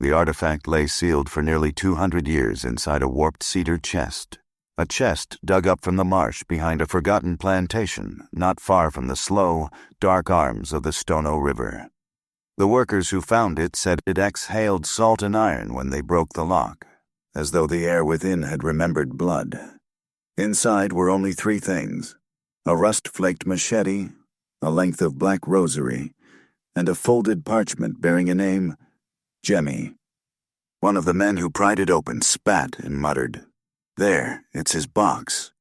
The artifact lay sealed for nearly 200 years inside a warped cedar chest, a chest dug up from the marsh behind a forgotten plantation not far from the slow, dark arms of the Stono River. The workers who found it said it exhaled salt and iron when they broke the lock, as though the air within had remembered blood. Inside were only 3 things: a rust-flaked machete, a length of black rosary, and a folded parchment bearing a name, Jemmy. One of the men who pried it open spat and muttered, "There, it's his box."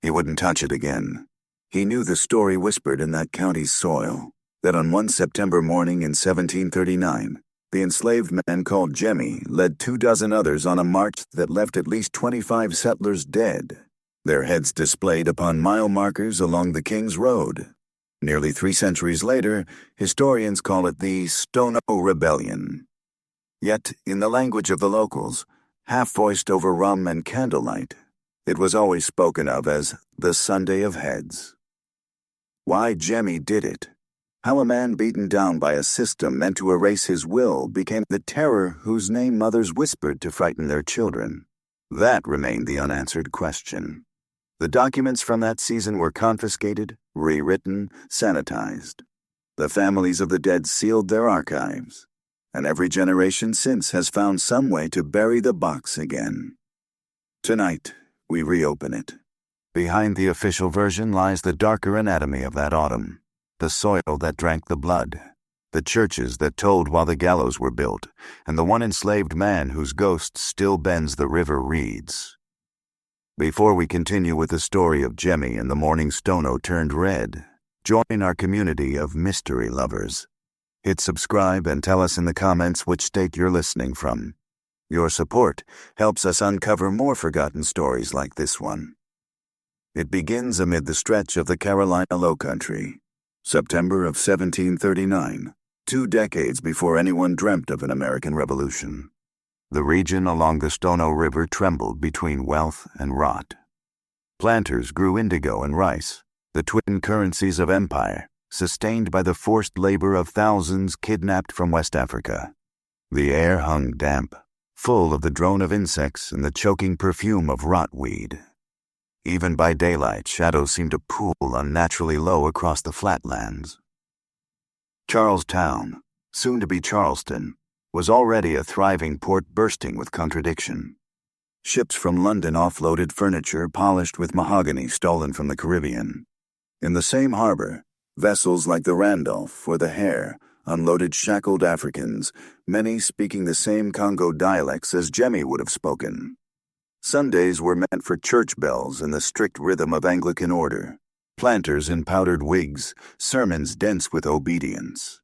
He wouldn't touch it again. He knew the story whispered in that county's soil, that on one September morning in 1739, the enslaved man called Jemmy led 24 others on a march that left at least 25 settlers dead, their heads displayed upon mile markers along the King's Road. Nearly 3 centuries later, historians call it the Stono Rebellion. Yet, in the language of the locals, half-voiced over rum and candlelight, it was always spoken of as the Sunday of Heads. Why Jemmy did it, how a man beaten down by a system meant to erase his will became the terror whose name mothers whispered to frighten their children, that remained the unanswered question. The documents from that season were confiscated, rewritten, sanitized. The families of the dead sealed their archives, and every generation since has found some way to bury the box again. Tonight, we reopen it. Behind the official version lies the darker anatomy of that autumn, the soil that drank the blood, the churches that tolled while the gallows were built, and the one enslaved man whose ghost still bends the river reeds. Before we continue with the story of Jemmy and the morning Stono turned red, join our community of mystery lovers. Hit subscribe and tell us in the comments which state you're listening from. Your support helps us uncover more forgotten stories like this one. It begins amid the stretch of the Carolina Lowcountry, September of 1739, 2 decades before anyone dreamt of an American Revolution. The region along the Stono River trembled between wealth and rot. Planters grew indigo and rice, the twin currencies of empire, sustained by the forced labor of thousands kidnapped from West Africa. The air hung damp, full of the drone of insects and the choking perfume of rotweed. Even by daylight, shadows seemed to pool unnaturally low across the flatlands. Charlestown, soon to be Charleston, was already a thriving port bursting with contradiction. Ships from London offloaded furniture polished with mahogany stolen from the Caribbean. In the same harbor, vessels like the Randolph or the Hare unloaded shackled Africans, many speaking the same Congo dialects as Jemmy would have spoken. Sundays were meant for church bells and the strict rhythm of Anglican order, planters in powdered wigs, sermons dense with obedience.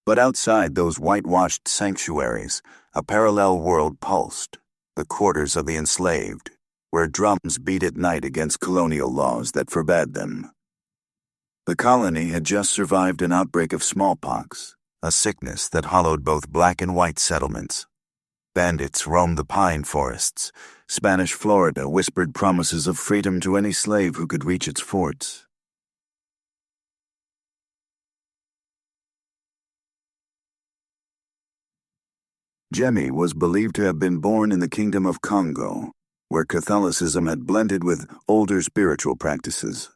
But outside those whitewashed sanctuaries, a parallel world pulsed, the quarters of the enslaved, where drums beat at night against colonial laws that forbade them. The colony had just survived an outbreak of smallpox, a sickness that hollowed both black and white settlements. Bandits roamed the pine forests. Spanish Florida whispered promises of freedom to any slave who could reach its forts. Jemmy was believed to have been born in the Kingdom of Congo, where Catholicism had blended with older spiritual practices.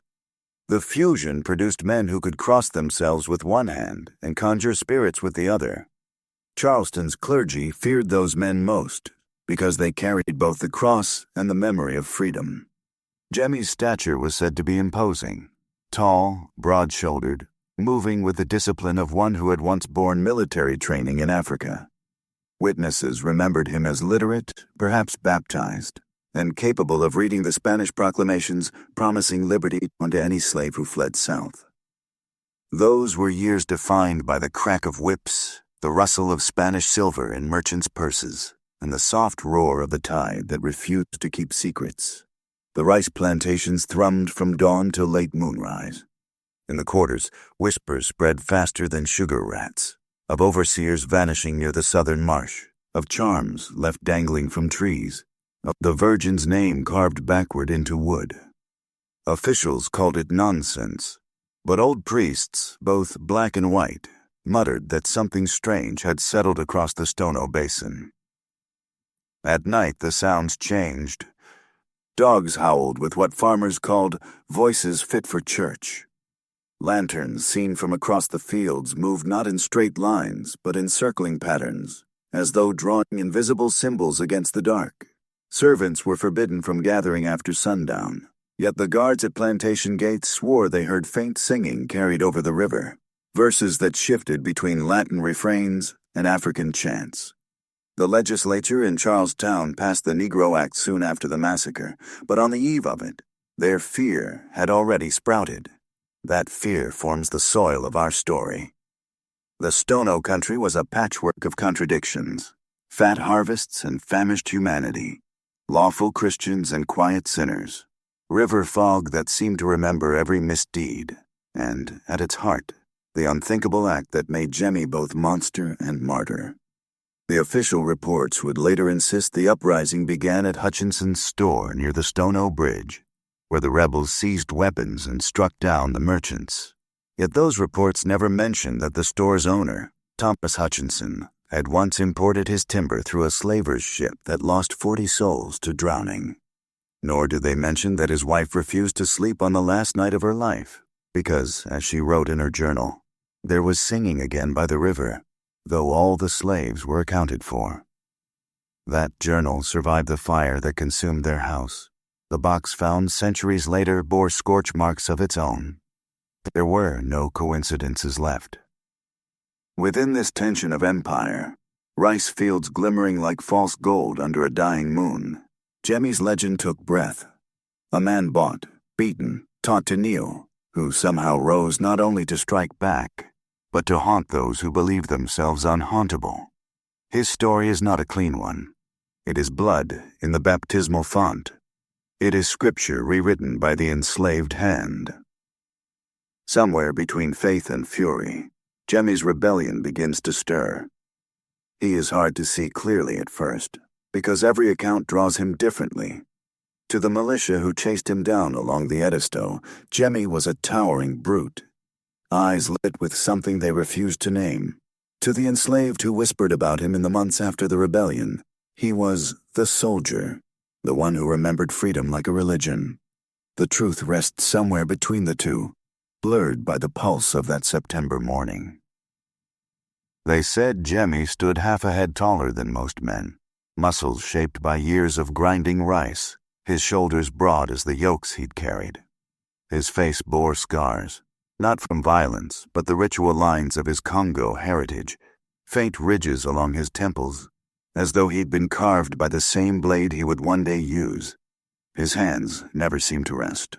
The fusion produced men who could cross themselves with one hand and conjure spirits with the other. Charleston's clergy feared those men most, because they carried both the cross and the memory of freedom. Jemmy's stature was said to be imposing, tall, broad-shouldered, moving with the discipline of one who had once borne military training in Africa. Witnesses remembered him as literate, perhaps baptized, and capable of reading the Spanish proclamations promising liberty to any slave who fled south. Those were years defined by the crack of whips, the rustle of Spanish silver in merchants' purses, and the soft roar of the tide that refused to keep secrets. The rice plantations thrummed from dawn till late moonrise. In the quarters, whispers spread faster than sugar rats, of overseers vanishing near the southern marsh, of charms left dangling from trees, of the Virgin's name carved backward into wood. Officials called it nonsense, but old priests, both black and white, muttered that something strange had settled across the Stono Basin. At night, the sounds changed. Dogs howled with what farmers called voices fit for church. Lanterns seen from across the fields moved not in straight lines, but in circling patterns, as though drawing invisible symbols against the dark. Servants were forbidden from gathering after sundown, yet the guards at plantation gates swore they heard faint singing carried over the river, verses that shifted between Latin refrains and African chants. The legislature in Charlestown passed the Negro Act soon after the massacre, but on the eve of it, their fear had already sprouted. That fear forms the soil of our story. The Stono country was a patchwork of contradictions, fat harvests and famished humanity, lawful Christians and quiet sinners, river fog that seemed to remember every misdeed, and, at its heart, the unthinkable act that made Jemmy both monster and martyr. The official reports would later insist the uprising began at Hutchinson's store near the Stono Bridge, where the rebels seized weapons and struck down the merchants. Yet those reports never mentioned that the store's owner, Thomas Hutchinson, had once imported his timber through a slaver's ship that lost 40 souls to drowning. Nor do they mention that his wife refused to sleep on the last night of her life, because, as she wrote in her journal, there was singing again by the river, though all the slaves were accounted for. That journal survived the fire that consumed their house. The box found centuries later bore scorch marks of its own. There were no coincidences left. Within this tension of empire, rice fields glimmering like false gold under a dying moon, Jemmy's legend took breath. A man bought, beaten, taught to kneel, who somehow rose not only to strike back, but to haunt those who believed themselves unhauntable. His story is not a clean one. It is blood in the baptismal font. It is scripture rewritten by the enslaved hand. Somewhere between faith and fury, Jemmy's rebellion begins to stir. He is hard to see clearly at first, because every account draws him differently. To the militia who chased him down along the Edisto, Jemmy was a towering brute, eyes lit with something they refused to name. To the enslaved who whispered about him in the months after the rebellion, he was the soldier, the one who remembered freedom like a religion. The truth rests somewhere between the two, blurred by the pulse of that September morning. They said Jemmy stood half a head taller than most men, muscles shaped by years of grinding rice, his shoulders broad as the yokes he'd carried. His face bore scars, not from violence, but the ritual lines of his Congo heritage, faint ridges along his temples, as though he'd been carved by the same blade he would one day use. His hands never seemed to rest.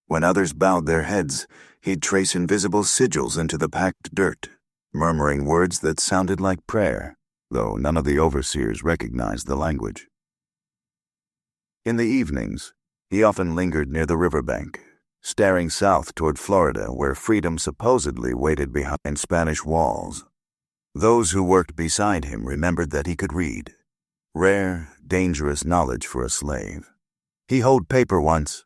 When others bowed their heads, he'd trace invisible sigils into the packed dirt, murmuring words that sounded like prayer, though none of the overseers recognized the language. In the evenings, he often lingered near the riverbank, staring south toward Florida, where freedom supposedly waited behind Spanish walls. Those who worked beside him remembered that he could read. Rare, dangerous knowledge for a slave. He held paper once,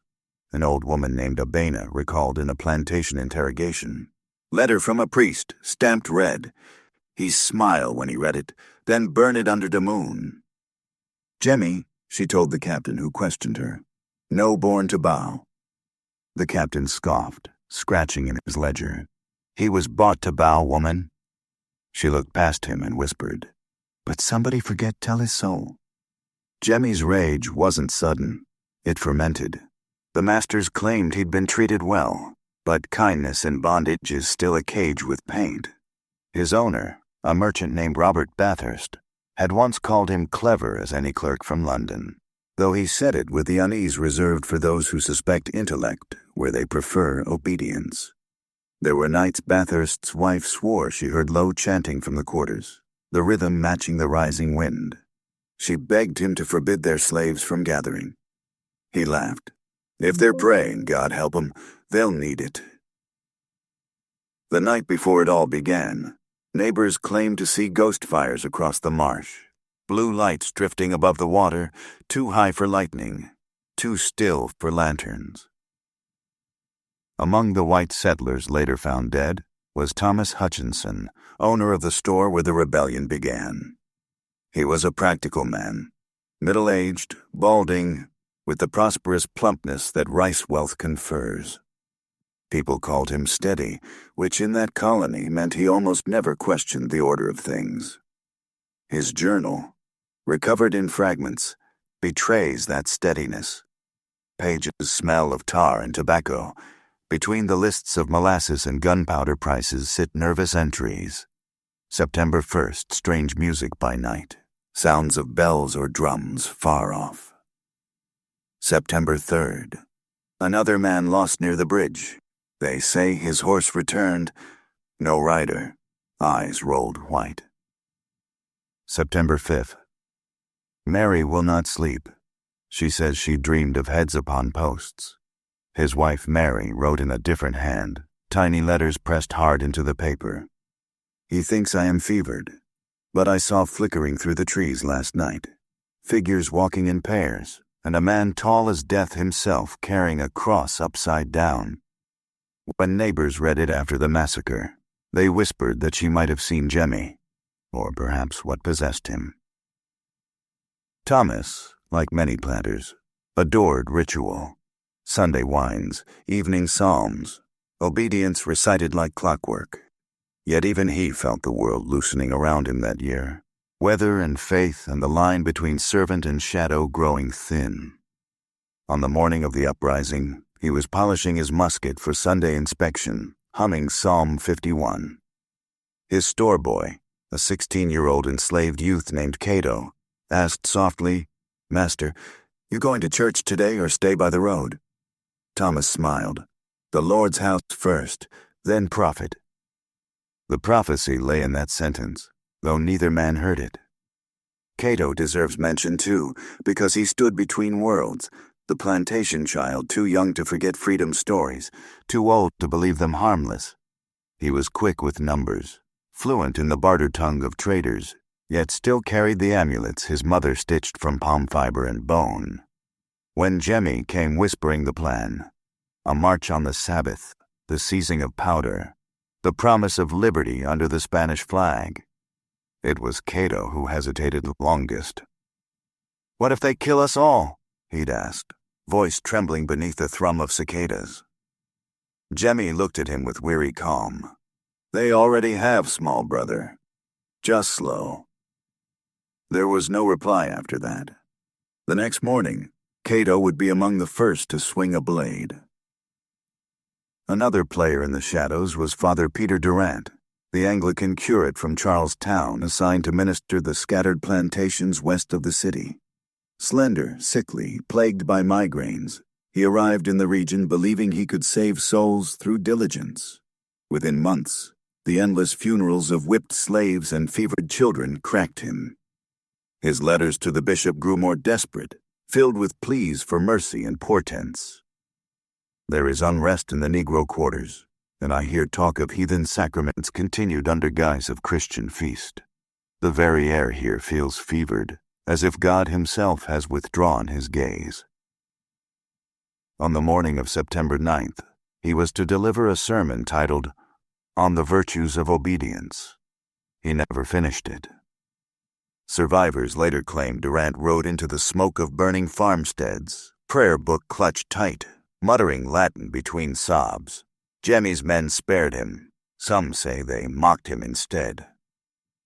an old woman named Abena recalled in a plantation interrogation. Letter from a priest, stamped red. He'd smile when he read it, then burn it under the moon. Jemmy, she told the captain who questioned her, no born to bow. The captain scoffed, scratching in his ledger. He was bought to bow, woman. She looked past him and whispered, but somebody forget tell his soul. Jemmy's rage wasn't sudden. It fermented. The masters claimed he'd been treated well, but kindness in bondage is still a cage with paint. His owner, a merchant named Robert Bathurst, had once called him clever as any clerk from London, though he said it with the unease reserved for those who suspect intellect where they prefer obedience. There were nights Bathurst's wife swore she heard low chanting from the quarters, the rhythm matching the rising wind. She begged him to forbid their slaves from gathering. He laughed. If they're praying, God help 'em, they'll need it. The night before it all began, neighbors claimed to see ghost fires across the marsh, blue lights drifting above the water, too high for lightning, too still for lanterns. Among the white settlers later found dead was Thomas Hutchinson, owner of the store where the rebellion began. He was a practical man. Middle-aged, balding, with the prosperous plumpness that rice wealth confers. People called him steady, which in that colony meant he almost never questioned the order of things. His journal, recovered in fragments, betrays that steadiness. Pages smell of tar and tobacco. Between the lists of molasses and gunpowder prices sit nervous entries. September 1st, strange music by night. Sounds of bells or drums far off. September 3rd. Another man lost near the bridge. They say his horse returned. No rider. Eyes rolled white. September 5th. Mary will not sleep. She says she dreamed of heads upon posts. His wife Mary wrote in a different hand, tiny letters pressed hard into the paper. He thinks I am fevered, but I saw flickering through the trees last night, figures walking in pairs, and a man tall as death himself carrying a cross upside down. When neighbors read it after the massacre, they whispered that she might have seen Jemmy, or perhaps what possessed him. Thomas, like many planters, adored ritual. Sunday wines, evening psalms, obedience recited like clockwork. Yet even he felt the world loosening around him that year, weather and faith and the line between servant and shadow growing thin. On the morning of the uprising, he was polishing his musket for Sunday inspection, humming Psalm 51. His store boy, a 16-year-old enslaved youth named Cato, asked softly, "Master, you going to church today or stay by the road?" Thomas smiled. The Lord's house first, then profit. The prophecy lay in that sentence, though neither man heard it. Cato deserves mention too, because he stood between worlds, the plantation child too young to forget freedom's stories, too old to believe them harmless. He was quick with numbers, fluent in the barter tongue of traders, yet still carried the amulets his mother stitched from palm fiber and bone. When Jemmy came whispering the plan, a march on the Sabbath, the seizing of powder, the promise of liberty under the Spanish flag, it was Cato who hesitated longest. "What if they kill us all?" he'd asked, voice trembling beneath the thrum of cicadas. Jemmy looked at him with weary calm. "They already have, small brother. Just slow." There was no reply after that. The next morning, Cato would be among the first to swing a blade. Another player in the shadows was Father Peter Durant, the Anglican curate from Charlestown assigned to minister the scattered plantations west of the city. Slender, sickly, plagued by migraines, he arrived in the region believing he could save souls through diligence. Within months, the endless funerals of whipped slaves and fevered children cracked him. His letters to the bishop grew more desperate, filled with pleas for mercy and portents. There is unrest in the Negro quarters, and I hear talk of heathen sacraments continued under guise of Christian feast. The very air here feels fevered, as if God himself has withdrawn his gaze. On the morning of September 9th, he was to deliver a sermon titled, "On the Virtues of Obedience." He never finished it. Survivors later claimed Durant rode into the smoke of burning farmsteads, prayer book clutched tight, muttering Latin between sobs. Jemmy's men spared him. Some say they mocked him instead.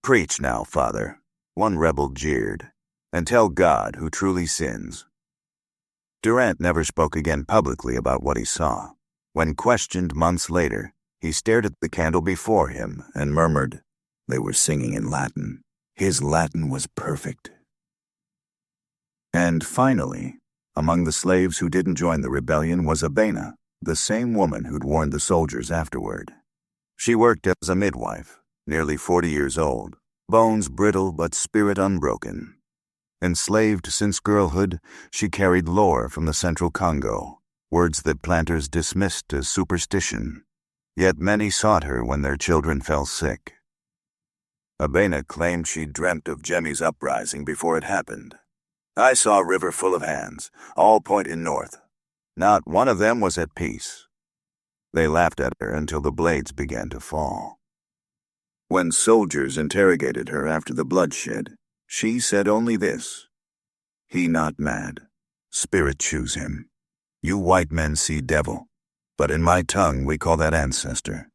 "Preach now, Father," one rebel jeered, "and tell God who truly sins." Durant never spoke again publicly about what he saw. When questioned months later, he stared at the candle before him and murmured, "They were singing in Latin. His Latin was perfect." And finally, among the slaves who didn't join the rebellion was Abena, the same woman who'd warned the soldiers afterward. She worked as a midwife, nearly 40 years old, bones brittle but spirit unbroken. Enslaved since girlhood, she carried lore from the central Congo, words that planters dismissed as superstition. Yet many sought her when their children fell sick. Abena claimed she'd dreamt of Jemmy's uprising before it happened. "I saw a river full of hands, all pointing north. Not one of them was at peace." They laughed at her until the blades began to fall. When soldiers interrogated her after the bloodshed, she said only this: He not mad. Spirit choose him. You white men see devil, but in my tongue we call that ancestor.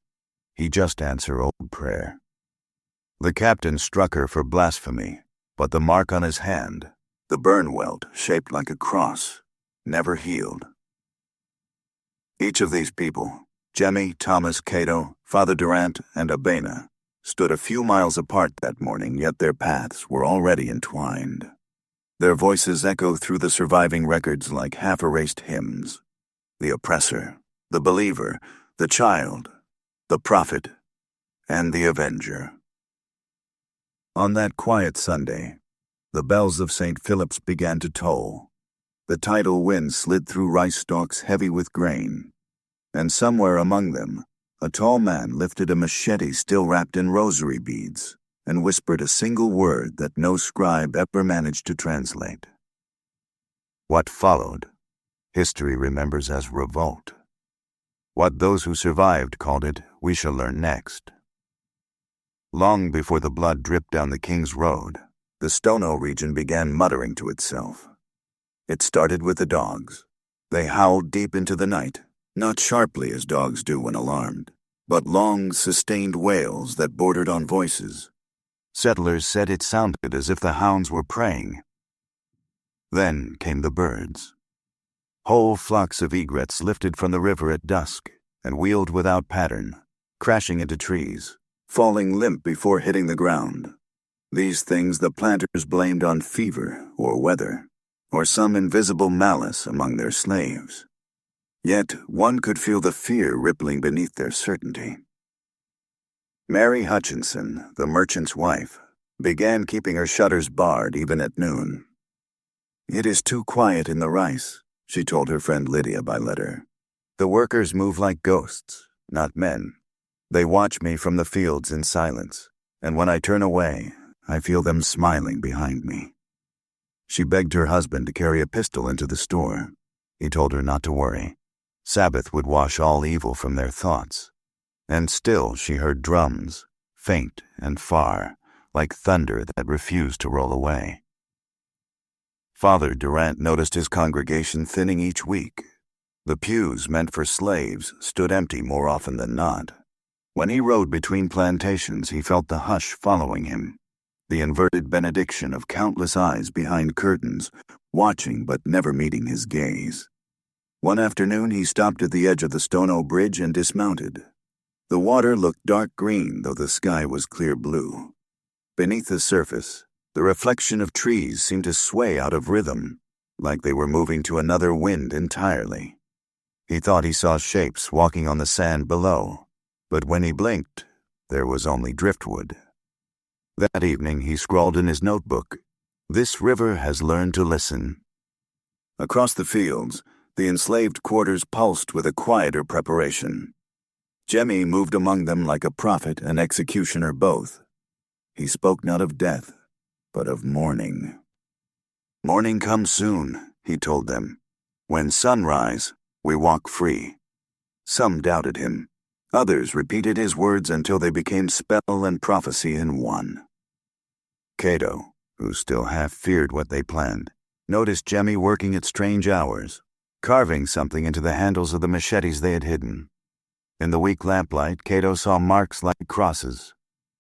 He just answer old prayer. The captain struck her for blasphemy, but the mark on his hand, the burn welt shaped like a cross, never healed. Each of these people, Jemmy, Thomas, Cato, Father Durant, and Abena, stood a few miles apart that morning, yet their paths were already entwined. Their voices echo through the surviving records like half-erased hymns. The oppressor, the believer, the child, the prophet, and the avenger. On that quiet Sunday, the bells of St. Philip's began to toll. The tidal wind slid through rice stalks heavy with grain, and somewhere among them, a tall man lifted a machete still wrapped in rosary beads and whispered a single word that no scribe ever managed to translate. What followed, history remembers as revolt. What those who survived called it, we shall learn next. Long before the blood dripped down the King's Road, the Stono region began muttering to itself. It started with the dogs. They howled deep into the night, not sharply as dogs do when alarmed, but long, sustained wails that bordered on voices. Settlers said it sounded as if the hounds were praying. Then came the birds. Whole flocks of egrets lifted from the river at dusk and wheeled without pattern, crashing into trees, falling limp before hitting the ground. These things the planters blamed on fever or weather, or some invisible malice among their slaves. Yet one could feel the fear rippling beneath their certainty. Mary Hutchinson, the merchant's wife, began keeping her shutters barred even at noon. "It is too quiet in the rice," she told her friend Lydia by letter. "The workers move like ghosts, not men. They watch me from the fields in silence, and when I turn away, I feel them smiling behind me." She begged her husband to carry a pistol into the store. He told her not to worry. Sabbath would wash all evil from their thoughts. And still she heard drums, faint and far, like thunder that refused to roll away. Father Durant noticed his congregation thinning each week. The pews meant for slaves stood empty more often than not. When he rode between plantations, he felt the hush following him, the inverted benediction of countless eyes behind curtains, watching but never meeting his gaze. One afternoon he stopped at the edge of the Stono Bridge and dismounted. The water looked dark green, though the sky was clear blue. Beneath the surface, the reflection of trees seemed to sway out of rhythm, like they were moving to another wind entirely. He thought he saw shapes walking on the sand below, but when he blinked, there was only driftwood. That evening he scrawled in his notebook, "This river has learned to listen." Across the fields, the enslaved quarters pulsed with a quieter preparation. Jemmy moved among them like a prophet and executioner both. He spoke not of death, but of mourning. "Morning comes soon," he told them. "When sunrise, we walk free." Some doubted him. Others repeated his words until they became spell and prophecy in one. Cato, who still half feared what they planned, noticed Jemmy working at strange hours, carving something into the handles of the machetes they had hidden. In the weak lamplight, Cato saw marks like crosses,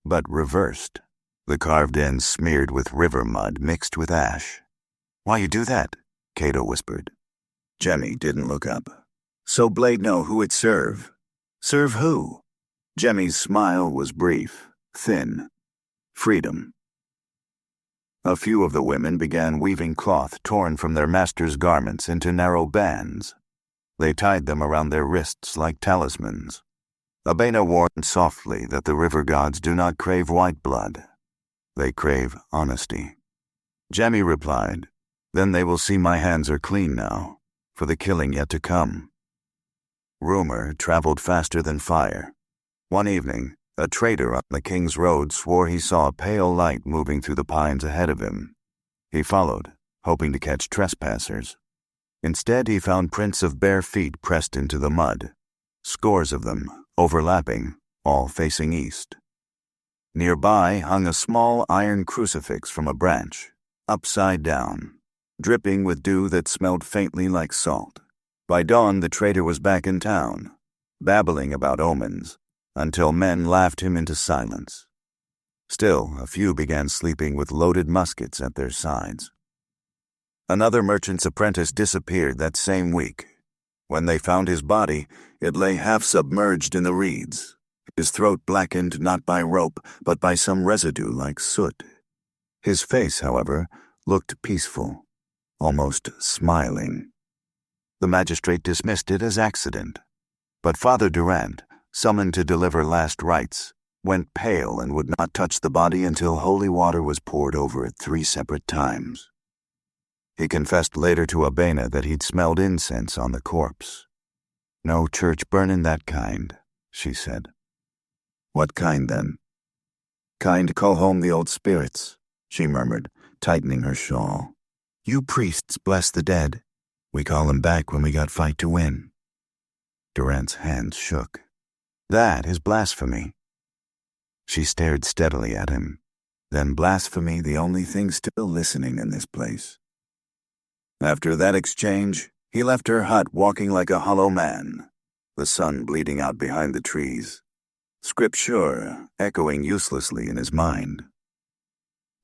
but reversed, the carved ends smeared with river mud mixed with ash. "Why you do that?" Cato whispered. Jemmy didn't look up. "So Blade know who it serve." "Serve who?" Jemmy's smile was brief, thin. "Freedom." A few of the women began weaving cloth torn from their master's garments into narrow bands. They tied them around their wrists like talismans. Abena warned softly that the river gods do not crave white blood. They crave honesty. Jemmy replied, "Then they will see my hands are clean now, for the killing yet to come." Rumor traveled faster than fire. One evening, a trader on the King's Road swore he saw a pale light moving through the pines ahead of him. He followed, hoping to catch trespassers. Instead, he found prints of bare feet pressed into the mud, scores of them, overlapping, all facing east. Nearby hung a small iron crucifix from a branch, upside down. dripping with dew that smelled faintly like salt. By dawn, the trader was back in town, babbling about omens, until men laughed him into silence. Still, a few began sleeping with loaded muskets at their sides. Another merchant's apprentice disappeared that same week. When they found his body, it lay half submerged in the reeds, his throat blackened not by rope, but by some residue like soot. His face, however, looked peaceful, almost smiling. The magistrate dismissed it as accident, but Father Durant, summoned to deliver last rites, went pale and would not touch the body until holy water was poured over it 3 separate times. He confessed later to Abena that he'd smelled incense on the corpse. "No church burnin' that kind," she said. "What kind, then?" "Kind call home the old spirits," she murmured, tightening her shawl. "You priests bless the dead. We call 'em back when we got fight to win." Durant's hands shook. "That is blasphemy." She stared steadily at him. "Then blasphemy the only thing still listening in this place." After that exchange, he left her hut walking like a hollow man, the sun bleeding out behind the trees, scripture echoing uselessly in his mind.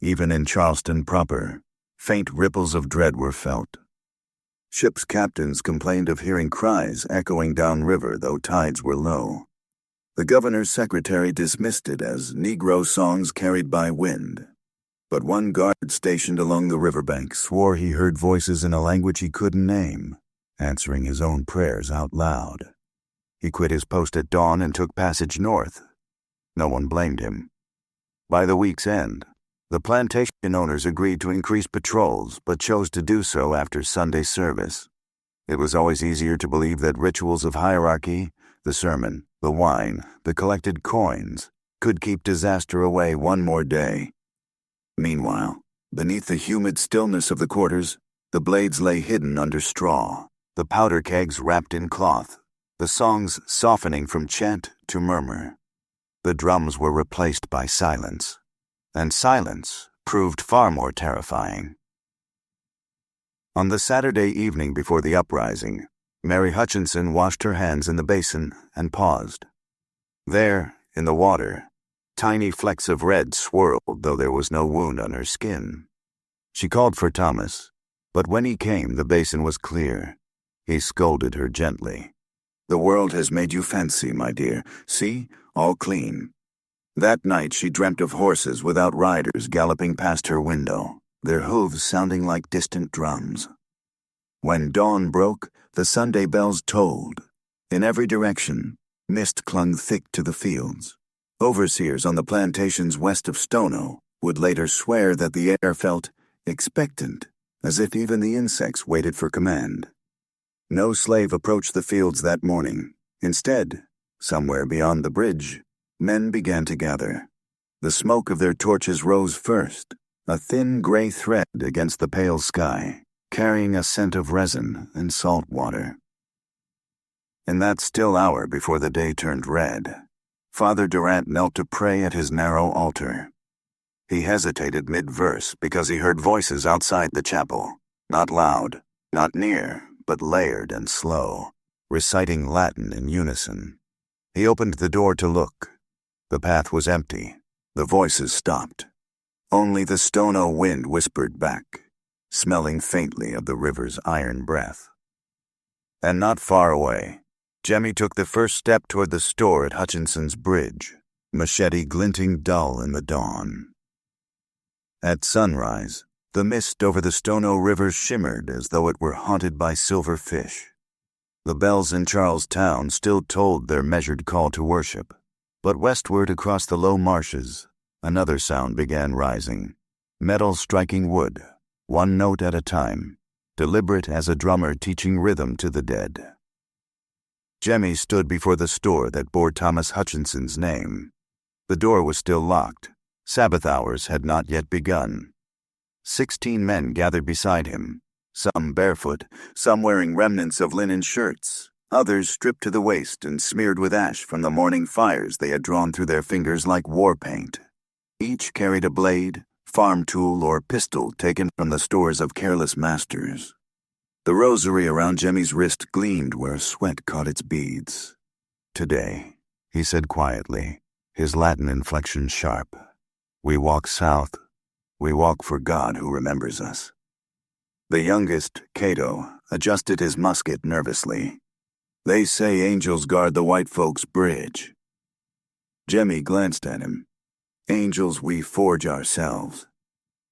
Even in Charleston proper, faint ripples of dread were felt. Ships' captains complained of hearing cries echoing downriver though tides were low. The governor's secretary dismissed it as Negro songs carried by wind. But one guard stationed along the riverbank swore he heard voices in a language he couldn't name, answering his own prayers out loud. He quit his post at dawn and took passage north. No one blamed him. By the week's end, the plantation owners agreed to increase patrols, but chose to do so after Sunday service. It was always easier to believe that rituals of hierarchy, the sermon, the wine, the collected coins, could keep disaster away one more day. Meanwhile, beneath the humid stillness of the quarters, the blades lay hidden under straw, the powder kegs wrapped in cloth, the songs softening from chant to murmur. The drums were replaced by silence, and silence proved far more terrifying. On the Saturday evening before the uprising, Mary Hutchinson washed her hands in the basin and paused. There, in the water, tiny flecks of red swirled, though there was no wound on her skin. She called for Thomas, but when he came, the basin was clear. He scolded her gently. "The world has made you fancy, my dear. See, all clean." That night she dreamt of horses without riders galloping past her window, their hooves sounding like distant drums. When dawn broke, the Sunday bells tolled. In every direction, mist clung thick to the fields. Overseers on the plantations west of Stono would later swear that the air felt expectant, as if even the insects waited for command. No slave approached the fields that morning. Instead, somewhere beyond the bridge, men began to gather. The smoke of their torches rose first, a thin gray thread against the pale sky, carrying a scent of resin and salt water. In that still hour before the day turned red, Father Durant knelt to pray at his narrow altar. He hesitated mid-verse because he heard voices outside the chapel, not loud, not near, but layered and slow, reciting Latin in unison. He opened the door to look. The path was empty. The voices stopped. Only the Stono wind whispered back, smelling faintly of the river's iron breath. And not far away, Jemmy took the first step toward the store at Hutchinson's bridge, machete glinting dull in the dawn. At sunrise, the mist over the Stono River shimmered as though it were haunted by silver fish. The bells in Charlestown still tolled their measured call to worship, but westward across the low marshes, another sound began rising, metal striking wood, one note at a time, deliberate as a drummer teaching rhythm to the dead. Jemmy stood before the store that bore Thomas Hutchinson's name. The door was still locked. Sabbath hours had not yet begun. 16 men gathered beside him, some barefoot, some wearing remnants of linen shirts, others stripped to the waist and smeared with ash from the morning fires they had drawn through their fingers like war paint. Each carried a blade, farm tool or pistol taken from the stores of careless masters. The rosary around Jemmy's wrist gleamed where sweat caught its beads. "Today," he said quietly, his Latin inflection sharp, "we walk south. We walk for God who remembers us." The youngest, Cato, adjusted his musket nervously. "They say angels guard the white folks' bridge." Jemmy glanced at him. "Angels we forge ourselves."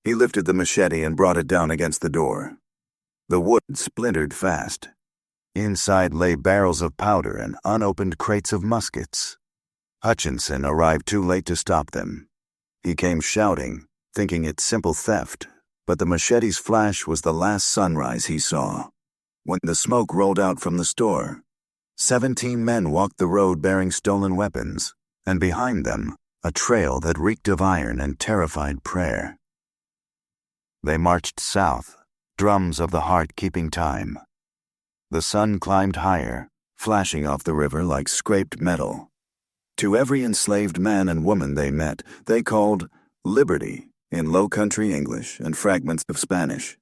He lifted the machete and brought it down against the door. The wood splintered fast. Inside lay barrels of powder and unopened crates of muskets. Hutchinson arrived too late to stop them. He came shouting, thinking it simple theft, but the machete's flash was the last sunrise he saw. When the smoke rolled out from the store, 17 men walked the road bearing stolen weapons, and behind them, a trail that reeked of iron and terrified prayer. They marched south, drums of the heart keeping time. The sun climbed higher, flashing off the river like scraped metal. To every enslaved man and woman they met, they called liberty in Low Country English and fragments of Spanish.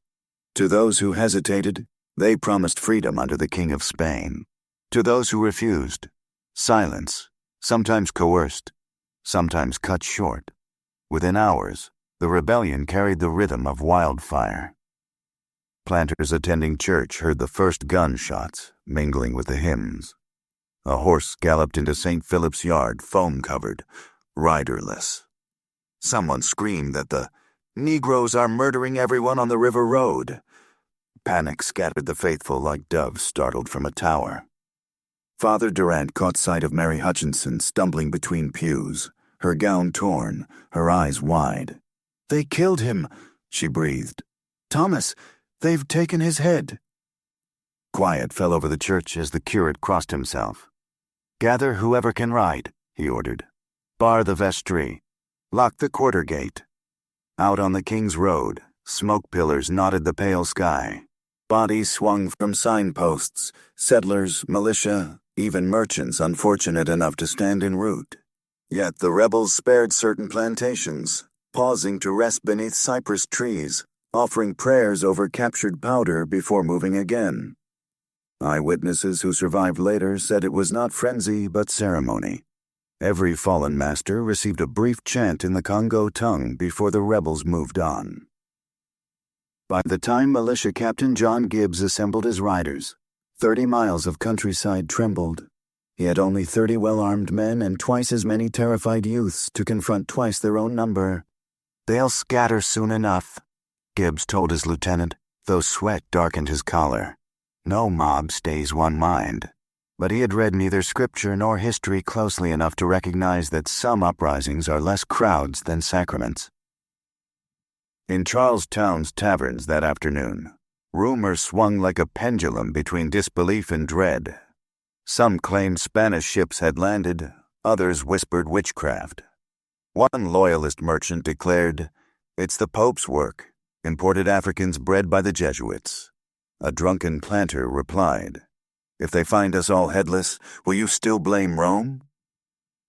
To those who hesitated, they promised freedom under the King of Spain. To those who refused, silence, sometimes coerced, sometimes cut short. Within hours, the rebellion carried the rhythm of wildfire. Planters attending church heard the first gunshots mingling with the hymns. A horse galloped into St. Philip's yard, foam-covered, riderless. Someone screamed that the Negroes are murdering everyone on the river road. Panic scattered the faithful like doves startled from a tower. Father Durant caught sight of Mary Hutchinson stumbling between pews, her gown torn, her eyes wide. "They killed him," she breathed. "Thomas, they've taken his head." Quiet fell over the church as the curate crossed himself. "Gather whoever can ride," he ordered. "Bar the vestry. Lock the quarter gate." Out on the King's Road, smoke pillars knotted the pale sky. Bodies swung from signposts, settlers, militia, even merchants unfortunate enough to stand en route. Yet the rebels spared certain plantations, pausing to rest beneath cypress trees, offering prayers over captured powder before moving again. Eyewitnesses who survived later said it was not frenzy but ceremony. Every fallen master received a brief chant in the Congo tongue before the rebels moved on. By the time Militia Captain John Gibbs assembled his riders, 30 miles of countryside trembled. He had only 30 well-armed men and twice as many terrified youths to confront twice their own number. "They'll scatter soon enough," Gibbs told his lieutenant, though sweat darkened his collar. No mob stays one mind. But he had read neither scripture nor history closely enough to recognize that some uprisings are less crowds than sacraments. In Charlestown's taverns that afternoon, rumor swung like a pendulum between disbelief and dread. Some claimed Spanish ships had landed, others whispered witchcraft. One loyalist merchant declared, "It's the Pope's work, imported Africans bred by the Jesuits." A drunken planter replied, "If they find us all headless, will you still blame Rome?"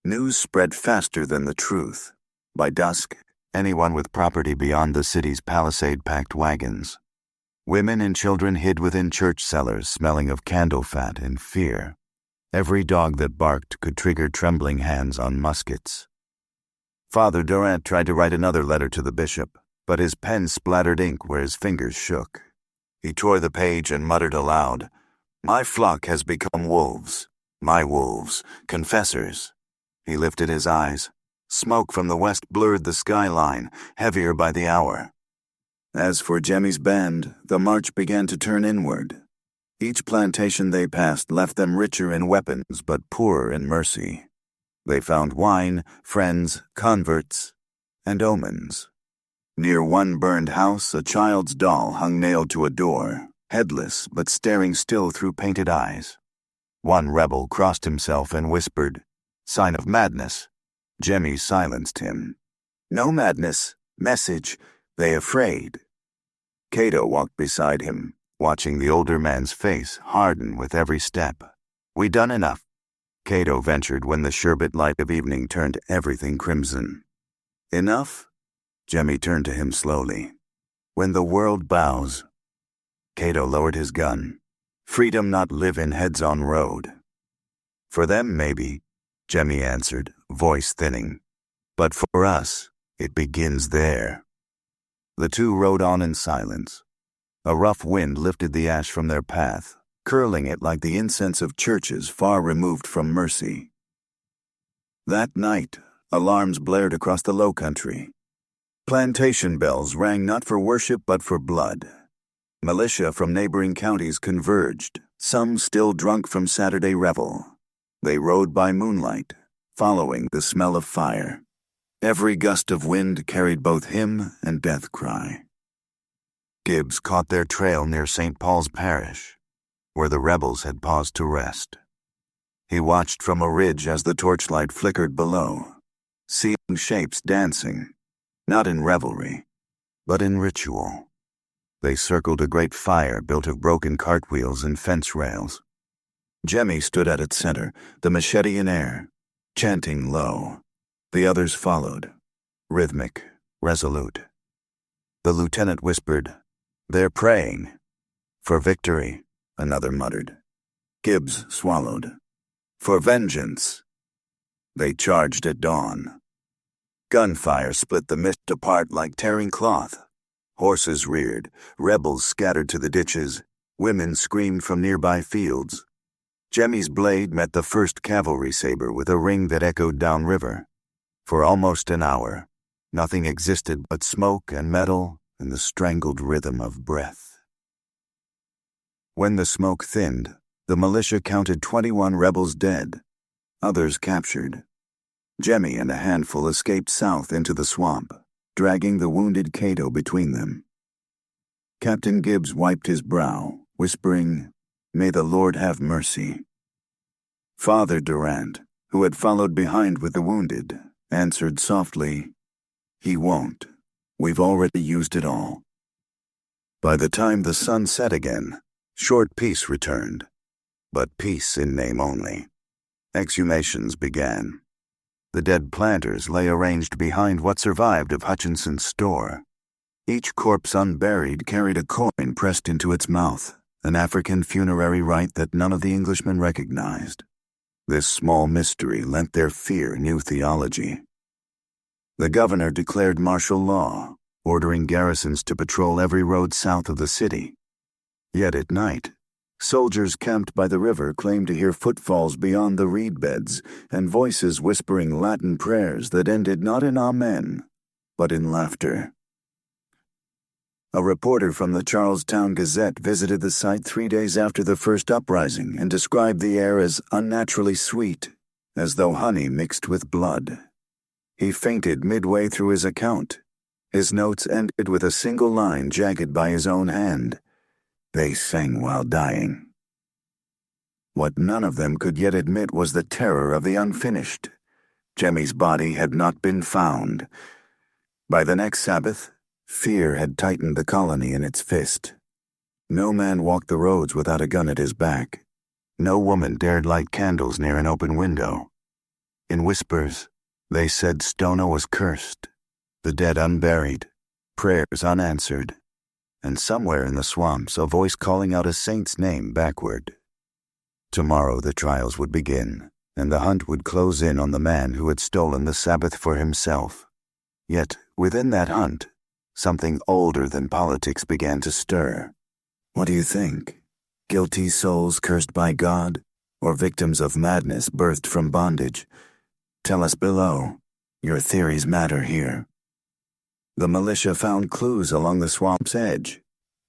News spread faster than the truth. By dusk, anyone with property beyond the city's palisade packed wagons. Women and children hid within church cellars, smelling of candle fat in fear. Every dog that barked could trigger trembling hands on muskets. Father Durant tried to write another letter to the bishop, but his pen splattered ink where his fingers shook. He tore the page and muttered aloud, "My flock has become wolves. My wolves, confessors." He lifted his eyes. Smoke from the west blurred the skyline, heavier by the hour. As for Jemmy's band, the march began to turn inward. Each plantation they passed left them richer in weapons but poorer in mercy. They found wine, friends, converts, and omens. Near one burned house, a child's doll hung nailed to a door, headless but staring still through painted eyes. One rebel crossed himself and whispered, "Sign of madness." Jemmy silenced him. "No madness. Message. They afraid." Cato walked beside him, watching the older man's face harden with every step. "We done enough," Cato ventured when the sherbet light of evening turned everything crimson. "Enough?" Jemmy turned to him slowly. When the world bows. Cato lowered his gun. Freedom not live in heads on road. For them, maybe, Jemmy answered, voice thinning. But for us, it begins there. The two rode on in silence. A rough wind lifted the ash from their path, curling it like the incense of churches far removed from mercy. That night, alarms blared across the low country. Plantation bells rang not for worship but for blood. Militia from neighboring counties converged, some still drunk from Saturday revel. They rode by moonlight, following the smell of fire. Every gust of wind carried both hymn and death cry. Gibbs caught their trail near St. Paul's Parish, where the rebels had paused to rest. He watched from a ridge as the torchlight flickered below, seeing shapes dancing, not in revelry, but in ritual. They circled a great fire built of broken cartwheels and fence rails. Jemmy stood at its center, the machete in air, chanting low. The others followed, rhythmic, resolute. The lieutenant whispered, "They're praying." "For victory," another muttered. Gibbs swallowed. "For vengeance." They charged at dawn. Gunfire split the mist apart like tearing cloth. Horses reared, rebels scattered to the ditches, women screamed from nearby fields. Jemmy's blade met the first cavalry saber with a ring that echoed downriver. For almost an hour, nothing existed but smoke and metal and the strangled rhythm of breath. When the smoke thinned, the militia counted 21 rebels dead, others captured. Jemmy and a handful escaped south into the swamp, dragging the wounded Cato between them. Captain Gibbs wiped his brow, whispering, "May the Lord have mercy." Father Durant, who had followed behind with the wounded, answered softly, "He won't. We've already used it all." By the time the sun set again, short peace returned, but peace in name only. Exhumations began. The dead planters lay arranged behind what survived of Hutchinson's store. Each corpse unburied carried a coin pressed into its mouth, an African funerary rite that none of the Englishmen recognized. This small mystery lent their fear new theology. The governor declared martial law, ordering garrisons to patrol every road south of the city. Yet at night, soldiers camped by the river claimed to hear footfalls beyond the reed beds and voices whispering Latin prayers that ended not in amen, but in laughter. A reporter from the Charlestown Gazette visited the site 3 days after the first uprising and described the air as unnaturally sweet, as though honey mixed with blood. He fainted midway through his account. His notes ended with a single line jagged by his own hand. They sang while dying. What none of them could yet admit was the terror of the unfinished. Jemmy's body had not been found. By the next Sabbath, fear had tightened the colony in its fist. No man walked the roads without a gun at his back. No woman dared light candles near an open window. In whispers, they said Stono was cursed, the dead unburied, prayers unanswered, and somewhere in the swamps a voice calling out a saint's name backward. Tomorrow the trials would begin, and the hunt would close in on the man who had stolen the Sabbath for himself. Yet, within that hunt, something older than politics began to stir. What do you think? Guilty souls cursed by God, or victims of madness birthed from bondage? Tell us below. Your theories matter here. The militia found clues along the swamp's edge.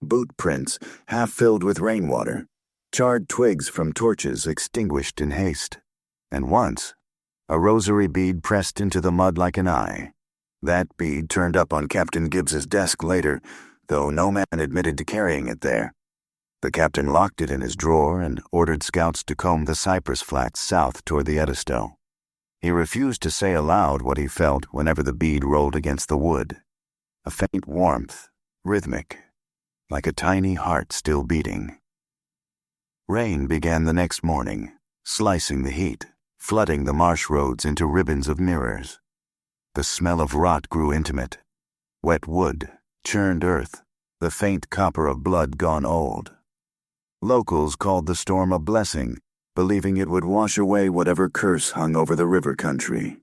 Boot prints, half filled with rainwater, charred twigs from torches extinguished in haste, and once, a rosary bead pressed into the mud like an eye. That bead turned up on Captain Gibbs's desk later, though no man admitted to carrying it there. The captain locked it in his drawer and ordered scouts to comb the cypress flats south toward the Edisto. He refused to say aloud what he felt whenever the bead rolled against the wood. A faint warmth, rhythmic, like a tiny heart still beating. Rain began the next morning, slicing the heat, flooding the marsh roads into ribbons of mirrors. The smell of rot grew intimate. Wet wood, churned earth, the faint copper of blood gone old. Locals called the storm a blessing, believing it would wash away whatever curse hung over the river country.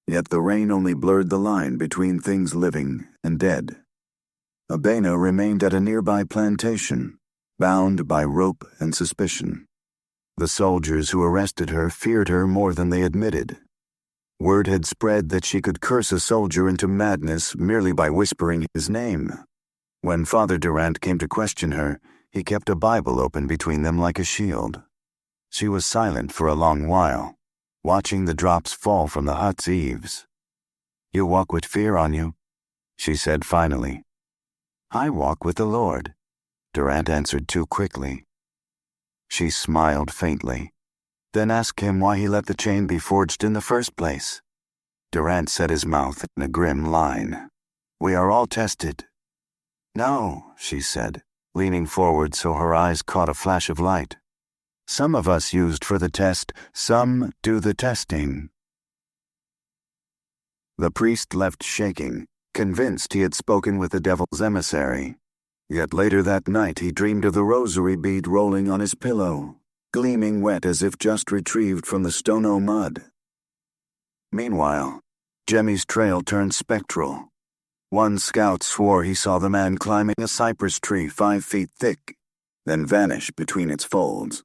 Yet the rain only blurred the line between things living and dead. Abena remained at a nearby plantation, bound by rope and suspicion. The soldiers who arrested her feared her more than they admitted. Word had spread that she could curse a soldier into madness merely by whispering his name. When Father Durant came to question her, he kept a Bible open between them like a shield. She was silent for a long while, watching the drops fall from the hut's eaves. "You walk with fear on you," she said finally. "I walk with the Lord," Durant answered too quickly. She smiled faintly, then asked him why he let the chain be forged in the first place. Durant set his mouth in a grim line. "We are all tested." "No," she said, leaning forward so her eyes caught a flash of light. "Some of us used for the test, some do the testing." The priest left shaking, convinced he had spoken with the devil's emissary. Yet later that night he dreamed of the rosary bead rolling on his pillow, gleaming wet as if just retrieved from the Stono mud. Meanwhile, Jemmy's trail turned spectral. One scout swore he saw the man climbing a cypress tree 5 feet thick, then vanish between its folds.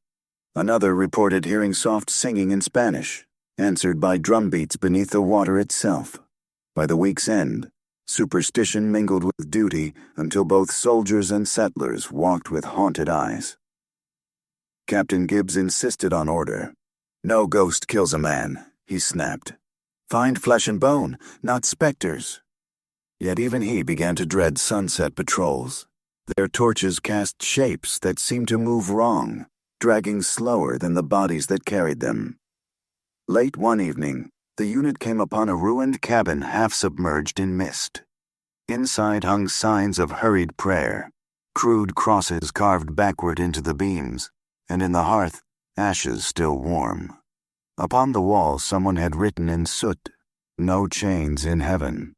Another reported hearing soft singing in Spanish, answered by drumbeats beneath the water itself. By the week's end, superstition mingled with duty until both soldiers and settlers walked with haunted eyes. Captain Gibbs insisted on order. "No ghost kills a man," he snapped. "Find flesh and bone, not specters." Yet even he began to dread sunset patrols. Their torches cast shapes that seemed to move wrong, dragging slower than the bodies that carried them. Late one evening, the unit came upon a ruined cabin half submerged in mist. Inside hung signs of hurried prayer, crude crosses carved backward into the beams, and in the hearth, ashes still warm. Upon the wall someone had written in soot, "No chains in heaven."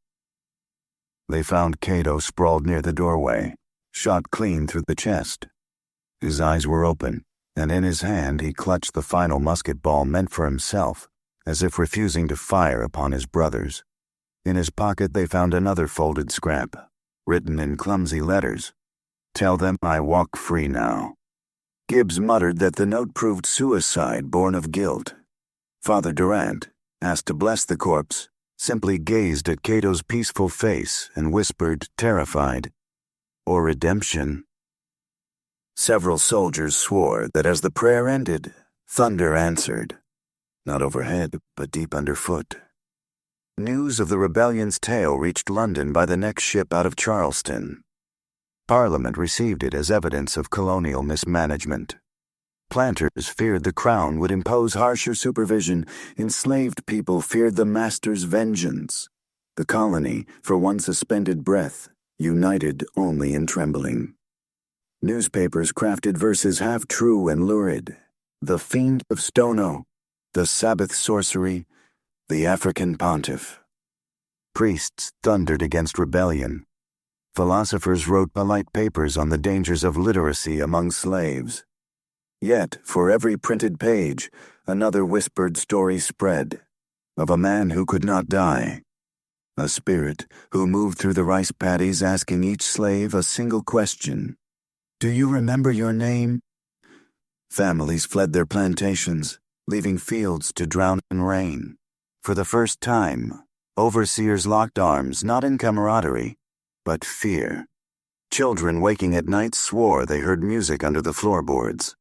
They found Cato sprawled near the doorway, shot clean through the chest. His eyes were open, and in his hand he clutched the final musket ball meant for himself, as if refusing to fire upon his brothers. In his pocket they found another folded scrap, written in clumsy letters. "Tell them I walk free now." Gibbs muttered that the note proved suicide born of guilt. Father Durant, asked to bless the corpse, simply gazed at Cato's peaceful face and whispered, terrified, "Or redemption." Several soldiers swore that as the prayer ended, thunder answered, not overhead, but deep underfoot. News of the rebellion's tale reached London by the next ship out of Charleston. Parliament received it as evidence of colonial mismanagement. Planters feared the crown would impose harsher supervision. Enslaved people feared the master's vengeance. The colony, for one suspended breath, united only in trembling. Newspapers crafted verses half true and lurid. The fiend of Stono, the Sabbath sorcery, the African pontiff. Priests thundered against rebellion. Philosophers wrote polite papers on the dangers of literacy among slaves. Yet, for every printed page, another whispered story spread, of a man who could not die. A spirit who moved through the rice paddies asking each slave a single question. "Do you remember your name?" Families fled their plantations, leaving fields to drown in rain. For the first time, overseers locked arms not in camaraderie, but fear. Children waking at night swore they heard music under the floorboards.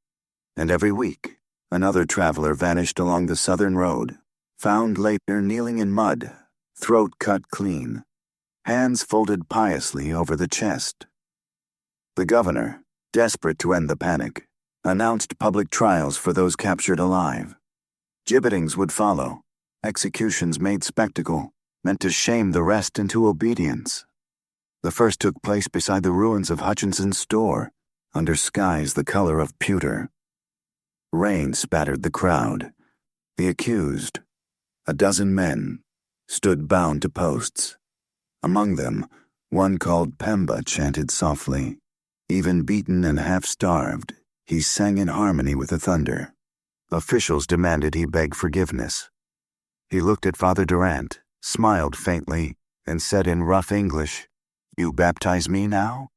And every week, another traveler vanished along the southern road, found later kneeling in mud, throat cut clean, hands folded piously over the chest. The governor, desperate to end the panic, announced public trials for those captured alive. Gibbetings would follow, executions made spectacle, meant to shame the rest into obedience. The first took place beside the ruins of Hutchinson's store, under skies the color of pewter. Rain spattered the crowd. The accused, a dozen men, stood bound to posts. Among them, One called Pemba chanted softly. Even beaten and half-starved, he sang in harmony with the thunder. Officials demanded he beg forgiveness. He looked at Father Durant, smiled faintly, and said in rough English, "You baptize me now?"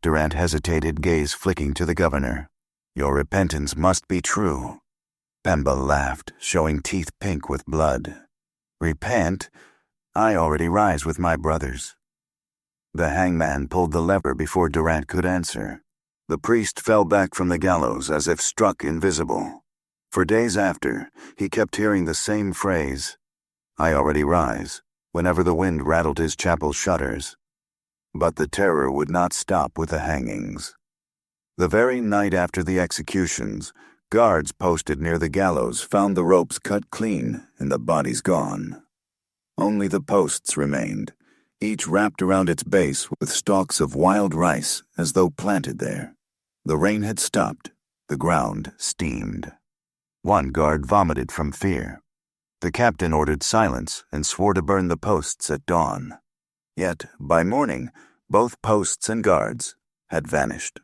Durant hesitated, gaze flicking to the governor. "Your repentance must be true." Pemba laughed, showing teeth pink with blood. "Repent? I already rise with my brothers." The hangman pulled the lever before Durant could answer. The priest fell back from the gallows as if struck invisible. For days after, he kept hearing the same phrase, "I already rise," whenever the wind rattled his chapel shutters. But the terror would not stop with the hangings. The very night after the executions, guards posted near the gallows found the ropes cut clean and the bodies gone. Only the posts remained, each wrapped around its base with stalks of wild rice as though planted there. The rain had stopped. The ground steamed. One guard vomited from fear. The captain ordered silence and swore to burn the posts at dawn. Yet, by morning, both posts and guards had vanished.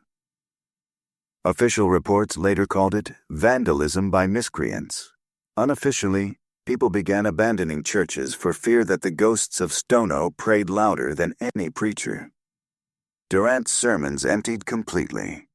Official reports later called it vandalism by miscreants. Unofficially, people began abandoning churches for fear that the ghosts of Stono prayed louder than any preacher. Durant's sermons emptied completely.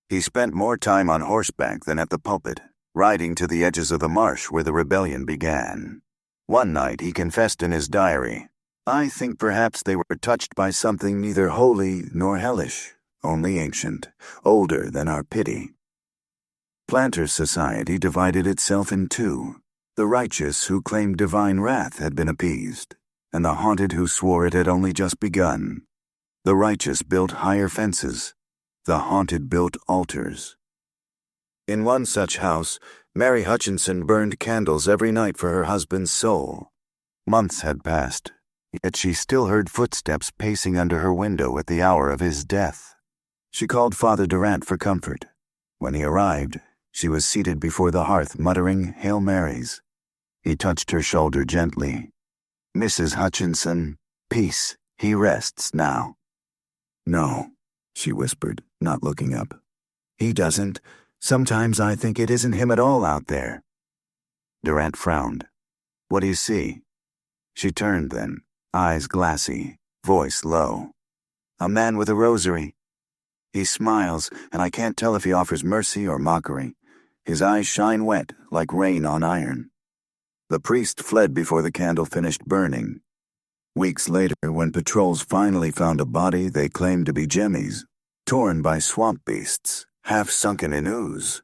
He spent more time on horseback than at the pulpit, riding to the edges of the marsh where the rebellion began. One night he confessed in his diary, "I think perhaps they were touched by something neither holy nor hellish, only ancient, older than our pity." Planter society divided itself in two. The righteous who claimed divine wrath had been appeased, and the haunted who swore it had only just begun. The righteous built higher fences. The haunted built altars. In one such house, Mary Hutchinson burned candles every night for her husband's soul. Months had passed, yet she still heard footsteps pacing under her window at the hour of his death. She called Father Durant for comfort. When he arrived, she was seated before the hearth muttering Hail Marys. He touched her shoulder gently. "Mrs. Hutchinson, peace, he rests now." "No," she whispered, not looking up. "He doesn't. Sometimes I think it isn't him at all out there." Durant frowned. "What do you see?" She turned then, eyes glassy, voice low. "A man with a rosary. He smiles, and I can't tell if he offers mercy or mockery. His eyes shine wet, like rain on iron." The priest fled before the candle finished burning. Weeks later, when patrols finally found a body they claimed to be Jemmy's, torn by swamp beasts, half sunken in ooze,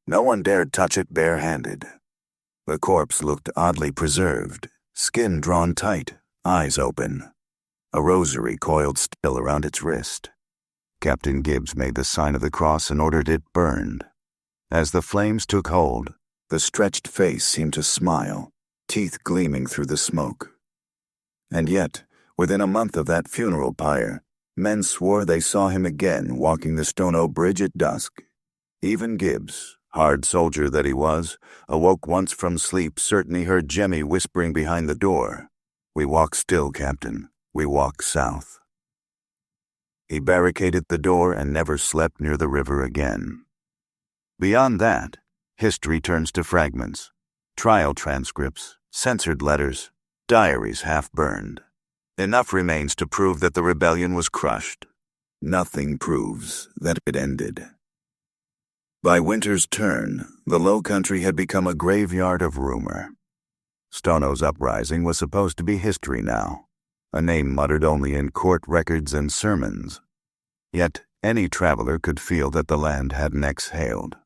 no one dared touch it barehanded. The corpse looked oddly preserved, skin drawn tight, eyes open. A rosary coiled still around its wrist. Captain Gibbs made the sign of the cross and ordered it burned. As the flames took hold, the stretched face seemed to smile, teeth gleaming through the smoke. And yet, within a month of that funeral pyre, men swore they saw him again walking the Stono Bridge at dusk. Even Gibbs, hard soldier that he was, awoke once from sleep certain he heard Jemmy whispering behind the door, "We walk still, Captain. We walk south." He barricaded the door and never slept near the river again. Beyond that, history turns to fragments, trial transcripts, censored letters, diaries half burned. Enough remains to prove that the rebellion was crushed. Nothing proves that it ended. By winter's turn, the Low Country had become a graveyard of rumor. Stono's uprising was supposed to be history now, a name muttered only in court records and sermons. Yet any traveler could feel that the land hadn't exhaled.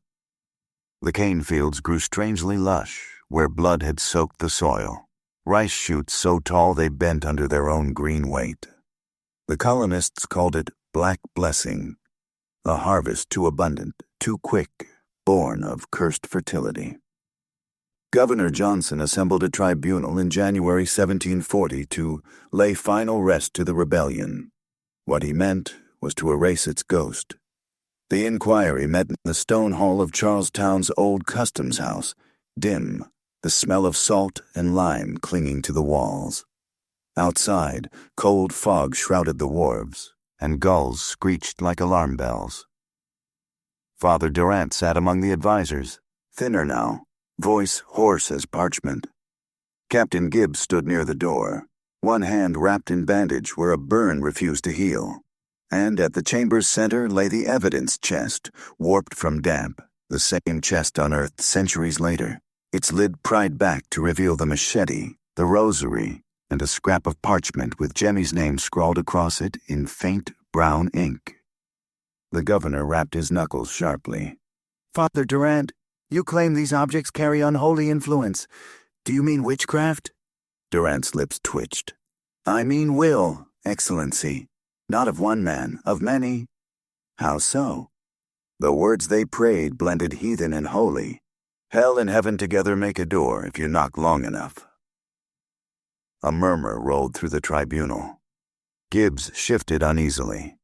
The cane fields grew strangely lush, where blood had soaked the soil, rice shoots so tall they bent under their own green weight. The colonists called it Black Blessing, a harvest too abundant, too quick, born of cursed fertility. Governor Johnson assembled a tribunal in January 1740 to lay final rest to the rebellion. What he meant was to erase its ghost. The inquiry met in the stone hall of Charlestown's old customs house, dim, the smell of salt and lime clinging to the walls. Outside, cold fog shrouded the wharves, and gulls screeched like alarm bells. Father Durant sat among the advisors, thinner now, voice hoarse as parchment. Captain Gibbs stood near the door, one hand wrapped in bandage where a burn refused to heal. And at the chamber's center lay the evidence chest, warped from damp, the same chest unearthed centuries later, its lid pried back to reveal the machete, the rosary, and a scrap of parchment with Jemmy's name scrawled across it in faint brown ink. The governor rapped his knuckles sharply. "Father Durant, you claim these objects carry unholy influence. Do you mean witchcraft?" Durant's lips twitched. "I mean will, Excellency. Not of one man, of many." "How so?" "The words they prayed blended heathen and holy. Hell and heaven together make a door if you knock long enough." A murmur rolled through the tribunal. Gibbs shifted uneasily.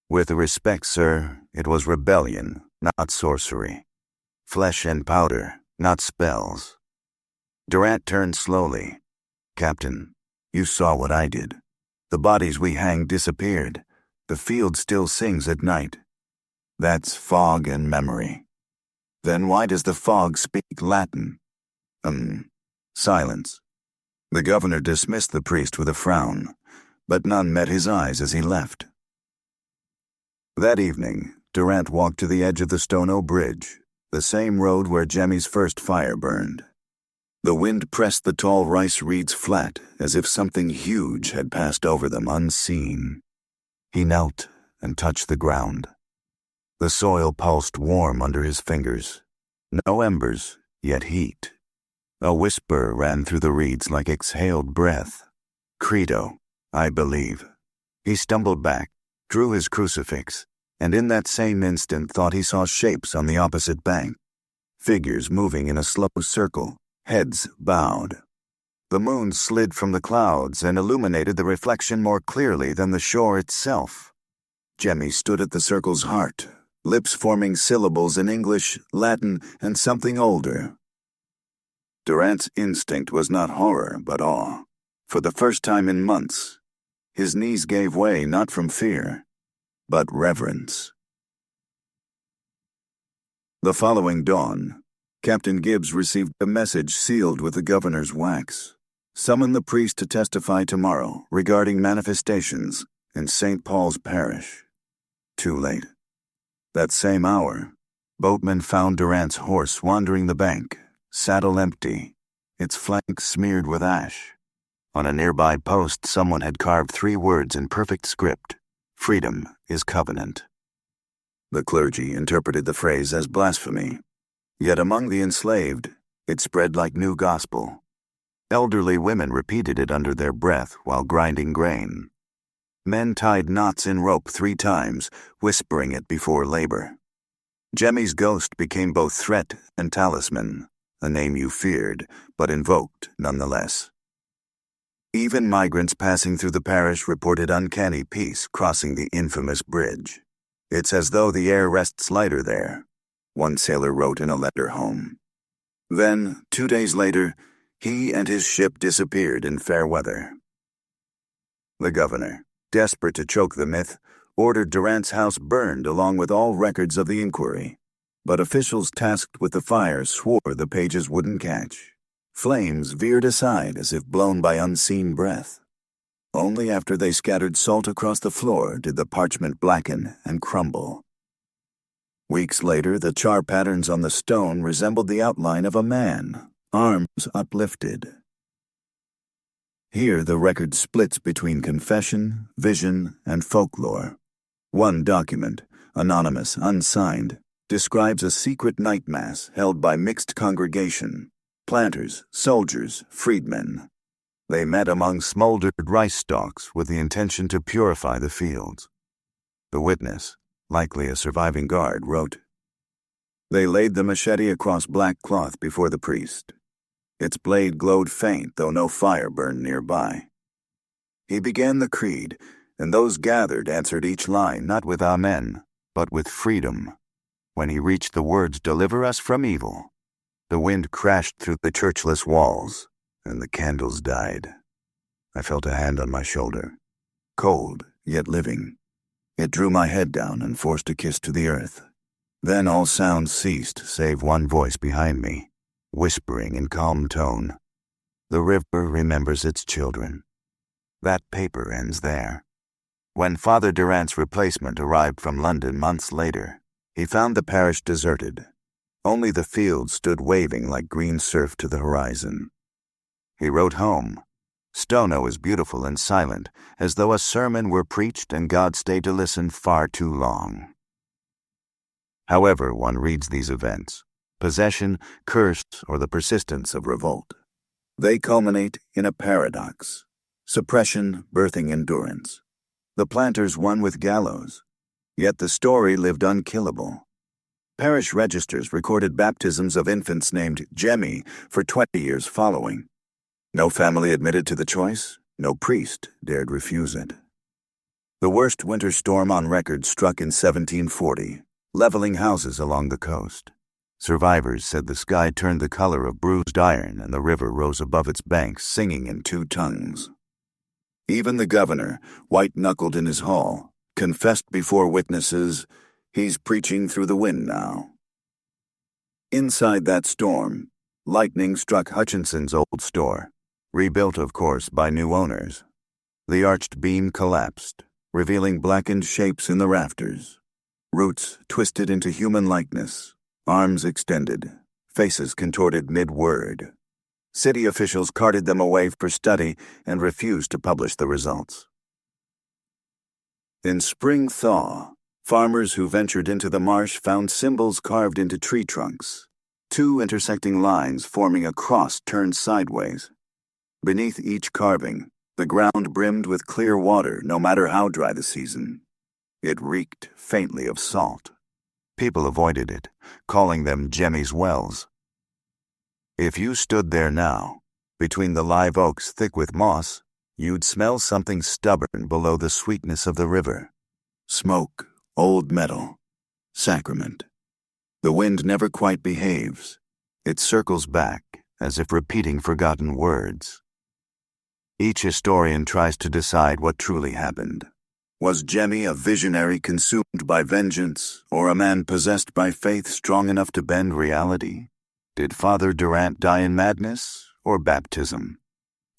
"With respect, sir, it was rebellion, not sorcery. Flesh and powder, not spells." Durant turned slowly. "Captain, you saw what I did. The bodies we hanged disappeared. The field still sings at night. That's fog and memory. Then why does the fog speak Latin?" Silence. The governor dismissed the priest with a frown, but none met his eyes as he left. That evening, Durant walked to the edge of the Stono Bridge, the same road where Jemmy's first fire burned. The wind pressed the tall rice reeds flat, as if something huge had passed over them unseen. He knelt and touched the ground. The soil pulsed warm under his fingers. No embers, yet heat. A whisper ran through the reeds like exhaled breath. "Credo, I believe." He stumbled back, drew his crucifix, and in that same instant thought he saw shapes on the opposite bank. Figures moving in a slow circle, heads bowed. The moon slid from the clouds and illuminated the reflection more clearly than the shore itself. Jemmy stood at the circle's heart, lips forming syllables in English, Latin, and something older. Durant's instinct was not horror, but awe. For the first time in months, his knees gave way not from fear, but reverence. The following dawn, Captain Gibbs received a message sealed with the governor's wax. Summon the priest to testify tomorrow regarding manifestations in St. Paul's Parish. Too late. That same hour, boatmen found Durant's horse wandering the bank, saddle empty, its flanks smeared with ash. On a nearby post, someone had carved 3 words in perfect script: "Freedom is covenant." The clergy interpreted the phrase as blasphemy. Yet among the enslaved, it spread like new gospel. Elderly women repeated it under their breath while grinding grain. Men tied knots in rope 3 times, whispering it before labor. Jemmy's ghost became both threat and talisman, a name you feared, but invoked nonetheless. Even migrants passing through the parish reported uncanny peace crossing the infamous bridge. "It's as though the air rests lighter there," one sailor wrote in a letter home. Then, 2 days later, he and his ship disappeared in fair weather. The governor, desperate to choke the myth, ordered Durant's house burned along with all records of the inquiry. But officials tasked with the fire swore the pages wouldn't catch. Flames veered aside as if blown by unseen breath. Only after they scattered salt across the floor did the parchment blacken and crumble. Weeks later, the char patterns on the stone resembled the outline of a man, arms uplifted. Here the record splits between confession, vision, and folklore. One document, anonymous, unsigned, describes a secret night mass held by mixed congregation, planters, soldiers, freedmen. They met among smoldered rice stalks with the intention to purify the fields. The witness, likely a surviving guard, wrote, "They laid the machete across black cloth before the priest. Its blade glowed faint, though no fire burned nearby. He began the creed, and those gathered answered each line not with amen, but with freedom. When he reached the words, 'Deliver us from evil,' the wind crashed through the churchless walls, and the candles died." I felt a hand on my shoulder. Cold, yet living. It drew my head down and forced a kiss to the earth. Then all sounds ceased save one voice behind me, whispering in calm tone. The river remembers its children. That paper ends there. When Father Durant's replacement arrived from London months later, he found the parish deserted. Only the fields stood waving like green surf to the horizon. He wrote home. Stono is beautiful and silent, as though a sermon were preached and God stayed to listen far too long. However one reads these events, possession, curse, or the persistence of revolt, they culminate in a paradox. Suppression birthing endurance. The planters won with gallows, yet the story lived unkillable. Parish registers recorded baptisms of infants named Jemmy for 20 years following. No family admitted to the choice, no priest dared refuse it. The worst winter storm on record struck in 1740, leveling houses along the coast. Survivors said the sky turned the color of bruised iron and the river rose above its banks singing in two tongues. Even the governor, white-knuckled in his hall, confessed before witnesses, he's preaching through the wind now. Inside that storm, lightning struck Hutchinson's old store, rebuilt, of course, by new owners. The arched beam collapsed, revealing blackened shapes in the rafters. Roots twisted into human likeness, arms extended, faces contorted mid-word. City officials carted them away for study and refused to publish the results. In spring thaw, farmers who ventured into the marsh found symbols carved into tree trunks, two intersecting lines forming a cross turned sideways. Beneath each carving, the ground brimmed with clear water no matter how dry the season. It reeked faintly of salt. People avoided it, calling them Jemmy's wells. If you stood there now, between the live oaks thick with moss, you'd smell something stubborn below the sweetness of the river. Smoke, old metal, sacrament. The wind never quite behaves. It circles back, as if repeating forgotten words. Each historian tries to decide what truly happened. Was Jemmy a visionary consumed by vengeance, or a man possessed by faith strong enough to bend reality? Did Father Durant die in madness or baptism?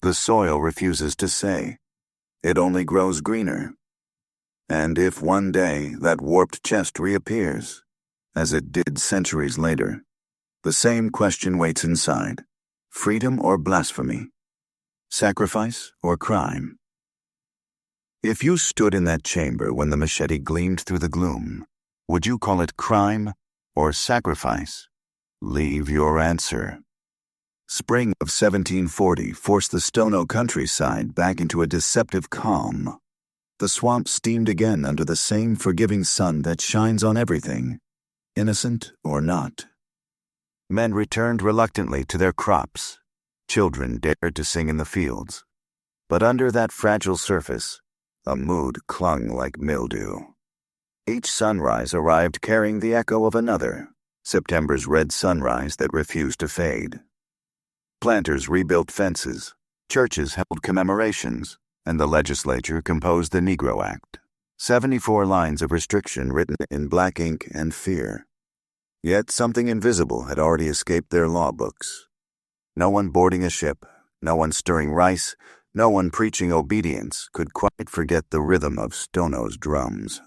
The soil refuses to say. It only grows greener. And if one day that warped chest reappears, as it did centuries later, the same question waits inside: freedom or blasphemy? Sacrifice or crime? If you stood in that chamber when the machete gleamed through the gloom, would you call it crime or sacrifice? Leave your answer. Spring of 1740 forced the Stono countryside back into a deceptive calm. The swamp steamed again under the same forgiving sun that shines on everything, innocent or not. Men returned reluctantly to their crops. Children dared to sing in the fields. But under that fragile surface, a mood clung like mildew. Each sunrise arrived carrying the echo of another, September's red sunrise that refused to fade. Planters rebuilt fences, churches held commemorations, and the legislature composed the Negro Act, 74 lines of restriction written in black ink and fear. Yet something invisible had already escaped their law books. No one boarding a ship, no one stirring rice, no one preaching obedience could quite forget the rhythm of Stono's drums.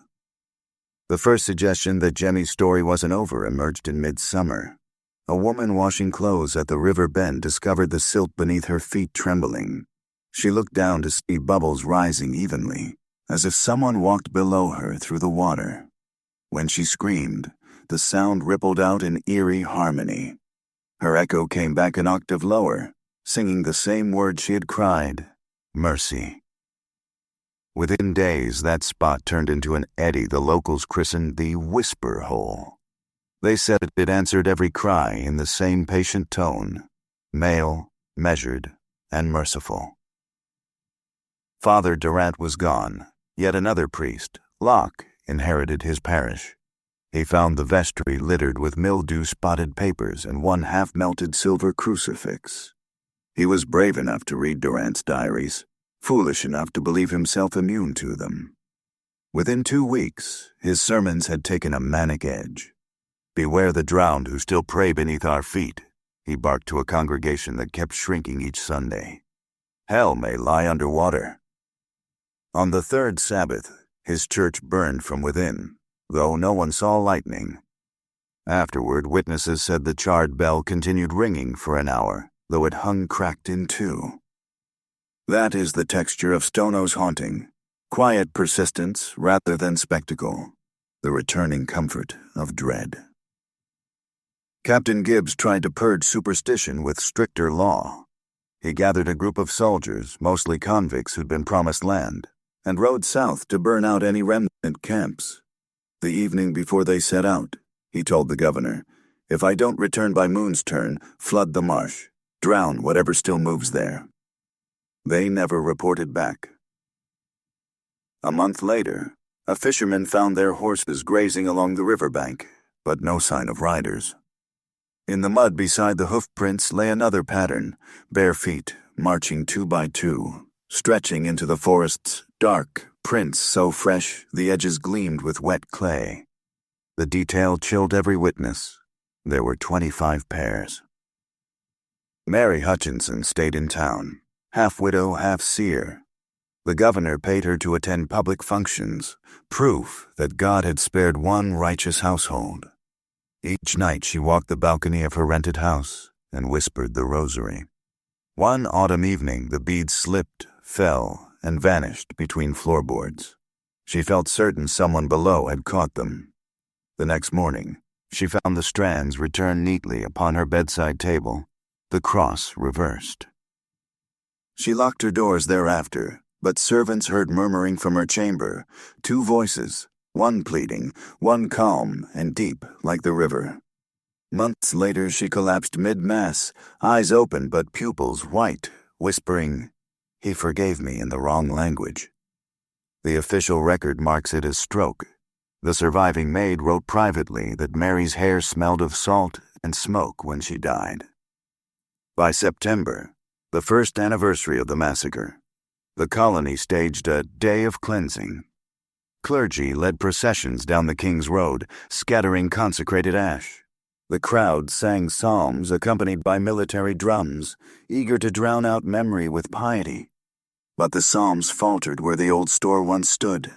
The first suggestion that Jemmy's story wasn't over emerged in midsummer. A woman washing clothes at the river bend discovered the silt beneath her feet trembling. She looked down to see bubbles rising evenly, as if someone walked below her through the water. When she screamed, the sound rippled out in eerie harmony. Her echo came back an octave lower, singing the same word she had cried: mercy. Within days, that spot turned into an eddy the locals christened the Whisper Hole. They said it answered every cry in the same patient tone, male, measured, and merciful. Father Durant was gone. Yet another priest, Locke, inherited his parish. He found the vestry littered with mildew-spotted papers and one half-melted silver crucifix. He was brave enough to read Durant's diaries, foolish enough to believe himself immune to them. Within 2 weeks, his sermons had taken a manic edge. "Beware the drowned who still pray beneath our feet," he barked to a congregation that kept shrinking each Sunday. "Hell may lie underwater." On the 3rd Sabbath, his church burned from within, though no one saw lightning. Afterward, witnesses said the charred bell continued ringing for an hour, though it hung cracked in two. That is the texture of Stono's haunting. Quiet persistence rather than spectacle. The returning comfort of dread. Captain Gibbs tried to purge superstition with stricter law. He gathered a group of soldiers, mostly convicts who'd been promised land, and rode south to burn out any remnant camps. The evening before they set out, he told the governor, "If I don't return by moon's turn, flood the marsh. Drown whatever still moves there." They never reported back. A month later, a fisherman found their horses grazing along the riverbank, but no sign of riders. In the mud beside the hoof prints lay another pattern, bare feet, marching 2 by 2, stretching into the forest's dark, prints so fresh the edges gleamed with wet clay. The detail chilled every witness. There were 25 pairs. Mary Hutchinson stayed in town, half widow, half seer. The governor paid her to attend public functions, proof that God had spared one righteous household. Each night she walked the balcony of her rented house and whispered the rosary. One autumn evening the beads slipped, fell, and vanished between floorboards. She felt certain someone below had caught them. The next morning, she found the strands returned neatly upon her bedside table, the cross reversed. She locked her doors thereafter, but servants heard murmuring from her chamber, 2 voices, one pleading, one calm and deep like the river. Months later she collapsed mid-mass, eyes open but pupils white, whispering, "He forgave me in the wrong language." The official record marks it as stroke. The surviving maid wrote privately that Mary's hair smelled of salt and smoke when she died. By September, the 1st anniversary of the massacre, the colony staged a day of cleansing. Clergy led processions down the King's Road, scattering consecrated ash. The crowd sang psalms accompanied by military drums, eager to drown out memory with piety. But the psalms faltered where the old store once stood.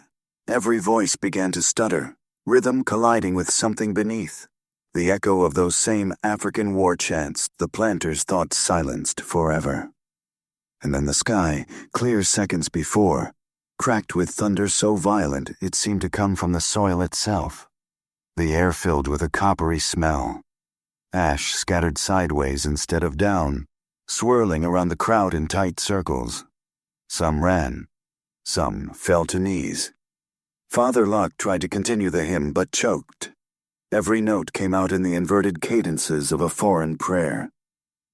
Every voice began to stutter, rhythm colliding with something beneath, the echo of those same African war chants the planters thought silenced forever. And then the sky, clear seconds before, cracked with thunder so violent it seemed to come from the soil itself. The air filled with a coppery smell. Ash scattered sideways instead of down, swirling around the crowd in tight circles. Some ran. Some fell to knees. Father Locke tried to continue the hymn but choked. Every note came out in the inverted cadences of a foreign prayer.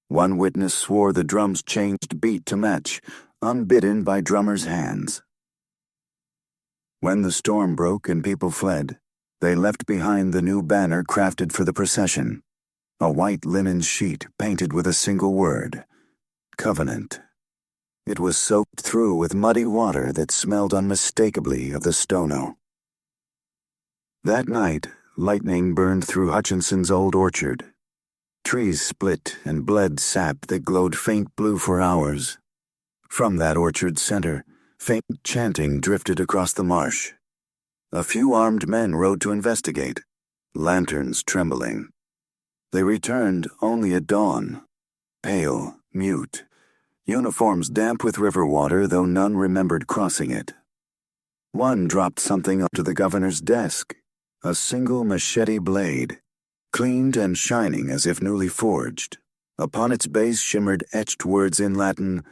One witness swore the drums changed beat to match, unbidden by drummers' hands. When the storm broke and people fled, they left behind the new banner crafted for the procession, a white linen sheet painted with a single word, Covenant. It was soaked through with muddy water that smelled unmistakably of the Stono. That night, lightning burned through Hutchinson's old orchard. Trees split and bled sap that glowed faint blue for hours. From that orchard center, faint chanting drifted across the marsh. A few armed men rode to investigate, lanterns trembling. They returned only at dawn, pale, mute, uniforms damp with river water, though none remembered crossing it. One dropped something onto the governor's desk, a single machete blade, cleaned and shining as if newly forged. Upon its base shimmered etched words in Latin,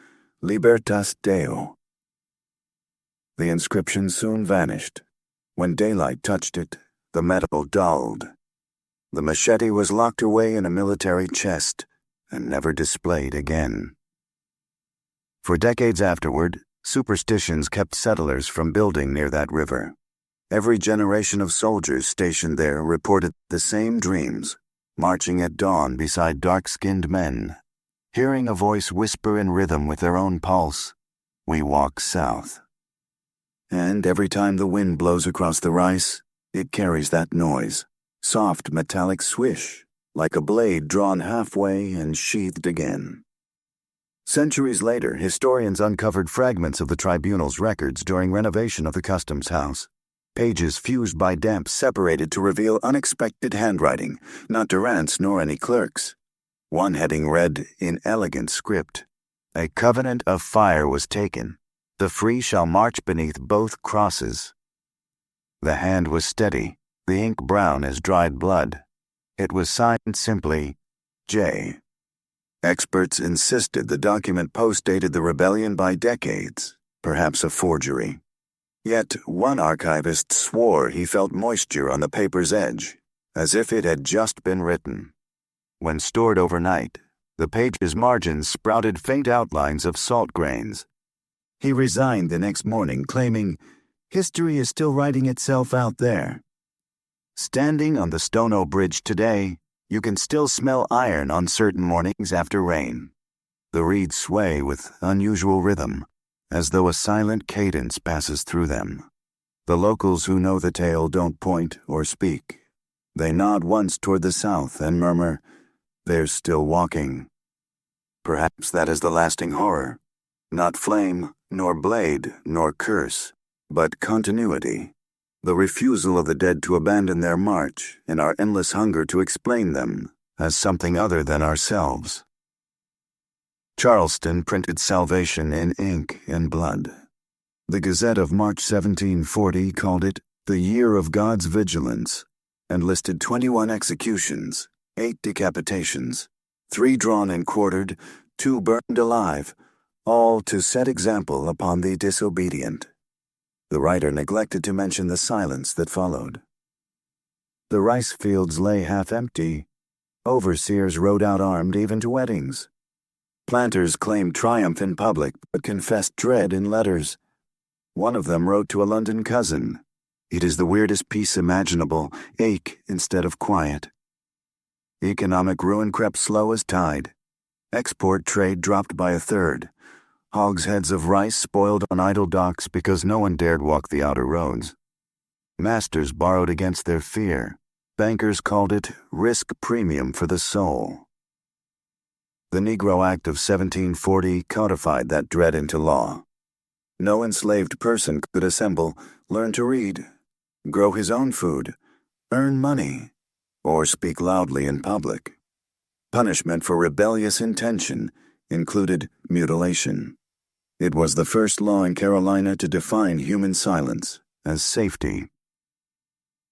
Libertas Deo. The inscription soon vanished. When daylight touched it, the metal dulled. The machete was locked away in a military chest and never displayed again. For decades afterward, superstitions kept settlers from building near that river. Every generation of soldiers stationed there reported the same dreams, marching at dawn beside dark-skinned men, hearing a voice whisper in rhythm with their own pulse, We walk south. And every time the wind blows across the rice, it carries that noise, soft metallic swish, like a blade drawn halfway and sheathed again. Centuries later, historians uncovered fragments of the tribunal's records during renovation of the customs house. Pages fused by damp separated to reveal unexpected handwriting, not Durant's nor any clerk's. One heading read, in elegant script, "A covenant of fire was taken. The free shall march beneath both crosses." The hand was steady, the ink brown as dried blood. It was signed simply, J. Experts insisted the document postdated the rebellion by decades, perhaps a forgery. Yet one archivist swore he felt moisture on the paper's edge, as if it had just been written. When stored overnight, the page's margins sprouted faint outlines of salt grains. He resigned the next morning, claiming, "History is still writing itself out there." Standing on the Stono Bridge today, you can still smell iron on certain mornings after rain. The reeds sway with unusual rhythm, as though a silent cadence passes through them. The locals who know the tale don't point or speak. They nod once toward the south and murmur, "They're still walking." Perhaps that is the lasting horror. Not flame, nor blade, nor curse, but continuity. The refusal of the dead to abandon their march, and our endless hunger to explain them as something other than ourselves. Charleston printed salvation in ink and blood. The Gazette of March 1740 called it the Year of God's Vigilance, and listed 21 executions, 8 decapitations, 3 drawn and quartered, 2 burned alive, all to set example upon the disobedient. The writer neglected to mention the silence that followed. The rice fields lay half empty. Overseers rode out armed even to weddings. Planters claimed triumph in public but confessed dread in letters. One of them wrote to a London cousin, "It is the weirdest peace imaginable, ache instead of quiet." Economic ruin crept slow as tide. Export trade dropped by a third. Hogsheads of rice spoiled on idle docks because no one dared walk the outer roads. Masters borrowed against their fear. Bankers called it risk premium for the soul. The Negro Act of 1740 codified that dread into law. No enslaved person could assemble, learn to read, grow his own food, earn money, or speak loudly in public. Punishment for rebellious intention included mutilation. It was the first law in Carolina to define human silence as safety.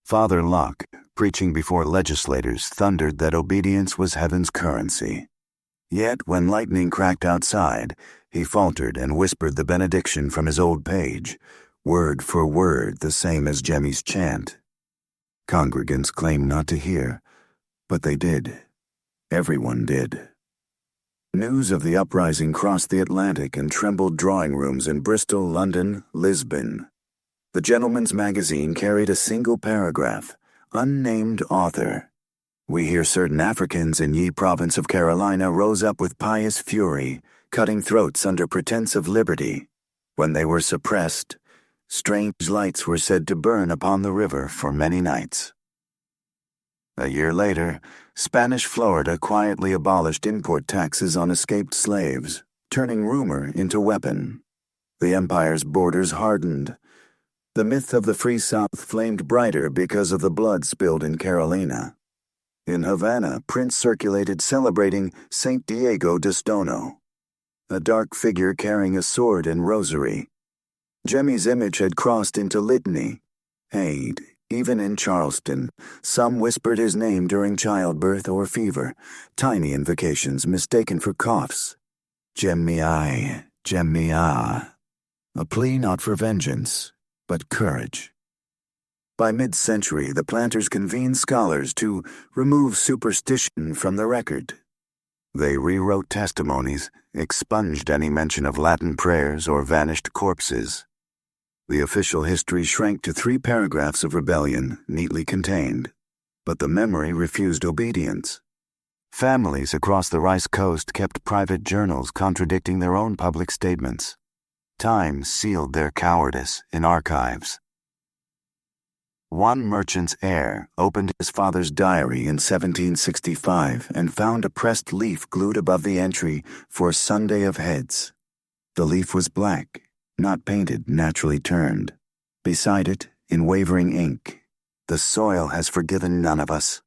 Father Locke, preaching before legislators, thundered that obedience was heaven's currency. Yet when lightning cracked outside, he faltered and whispered the benediction from his old page, word for word the same as Jemmy's chant. Congregants claimed not to hear, but they did. Everyone did. News of the uprising crossed the Atlantic and trembled drawing rooms in Bristol, London, Lisbon. The Gentleman's Magazine carried a single paragraph, unnamed author. "We hear certain Africans in ye province of Carolina rose up with pious fury, cutting throats under pretense of liberty. When they were suppressed, strange lights were said to burn upon the river for many nights." A year later, Spanish Florida quietly abolished import taxes on escaped slaves, turning rumor into weapon. The empire's borders hardened. The myth of the Free South flamed brighter because of the blood spilled in Carolina. In Havana, prints circulated celebrating Saint Diego de Stono, a dark figure carrying a sword and rosary. Jemmy's image had crossed into litany. Even in Charleston, some whispered his name during childbirth or fever, tiny invocations mistaken for coughs. Jemmy, Jemmy, a plea not for vengeance, but courage. By mid-century, the planters convened scholars to remove superstition from the record. They rewrote testimonies, expunged any mention of Latin prayers or vanished corpses. The official history shrank to 3 paragraphs of rebellion, neatly contained, but the memory refused obedience. Families across the Rice Coast kept private journals contradicting their own public statements. Time sealed their cowardice in archives. One merchant's heir opened his father's diary in 1765 and found a pressed leaf glued above the entry for Sunday of Heads. The leaf was black, not painted, naturally turned. Beside it, in wavering ink, "The soil has forgiven none of us."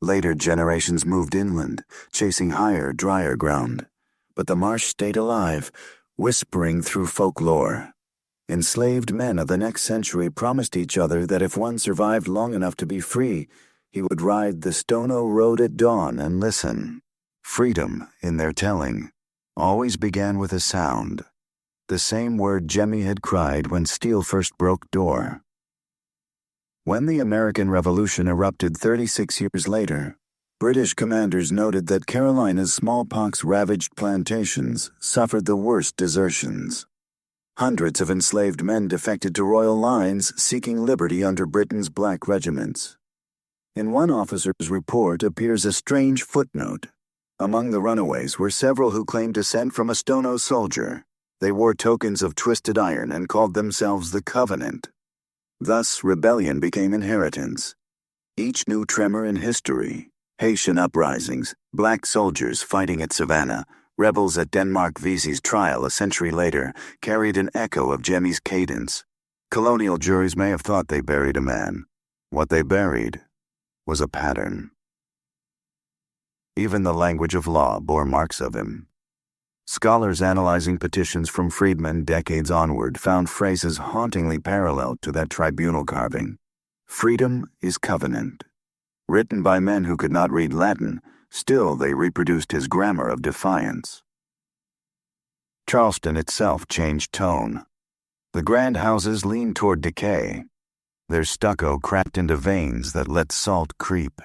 Later generations moved inland, chasing higher, drier ground. But the marsh stayed alive, whispering through folklore. Enslaved men of the next century promised each other that if one survived long enough to be free, he would ride the Stono road at dawn and listen. Freedom, in their telling, always began with a sound, the same word Jemmy had cried when steel first broke door. When the American Revolution erupted 36 years later, British commanders noted that Carolina's smallpox-ravaged plantations suffered the worst desertions. Hundreds of enslaved men defected to royal lines seeking liberty under Britain's black regiments. In one officer's report appears a strange footnote. Among the runaways were several who claimed descent from a Stono soldier. They wore tokens of twisted iron and called themselves the Covenant. Thus, rebellion became inheritance. Each new tremor in history, Haitian uprisings, black soldiers fighting at Savannah, rebels at Denmark Vesey's trial a century later, carried an echo of Jemmy's cadence. Colonial juries may have thought they buried a man. What they buried was a pattern. Even the language of law bore marks of him. Scholars analyzing petitions from freedmen decades onward found phrases hauntingly parallel to that tribunal carving. "Freedom is covenant." Written by men who could not read Latin, still they reproduced his grammar of defiance. Charleston itself changed tone. The grand houses leaned toward decay, their stucco cracked into veins that let salt creep.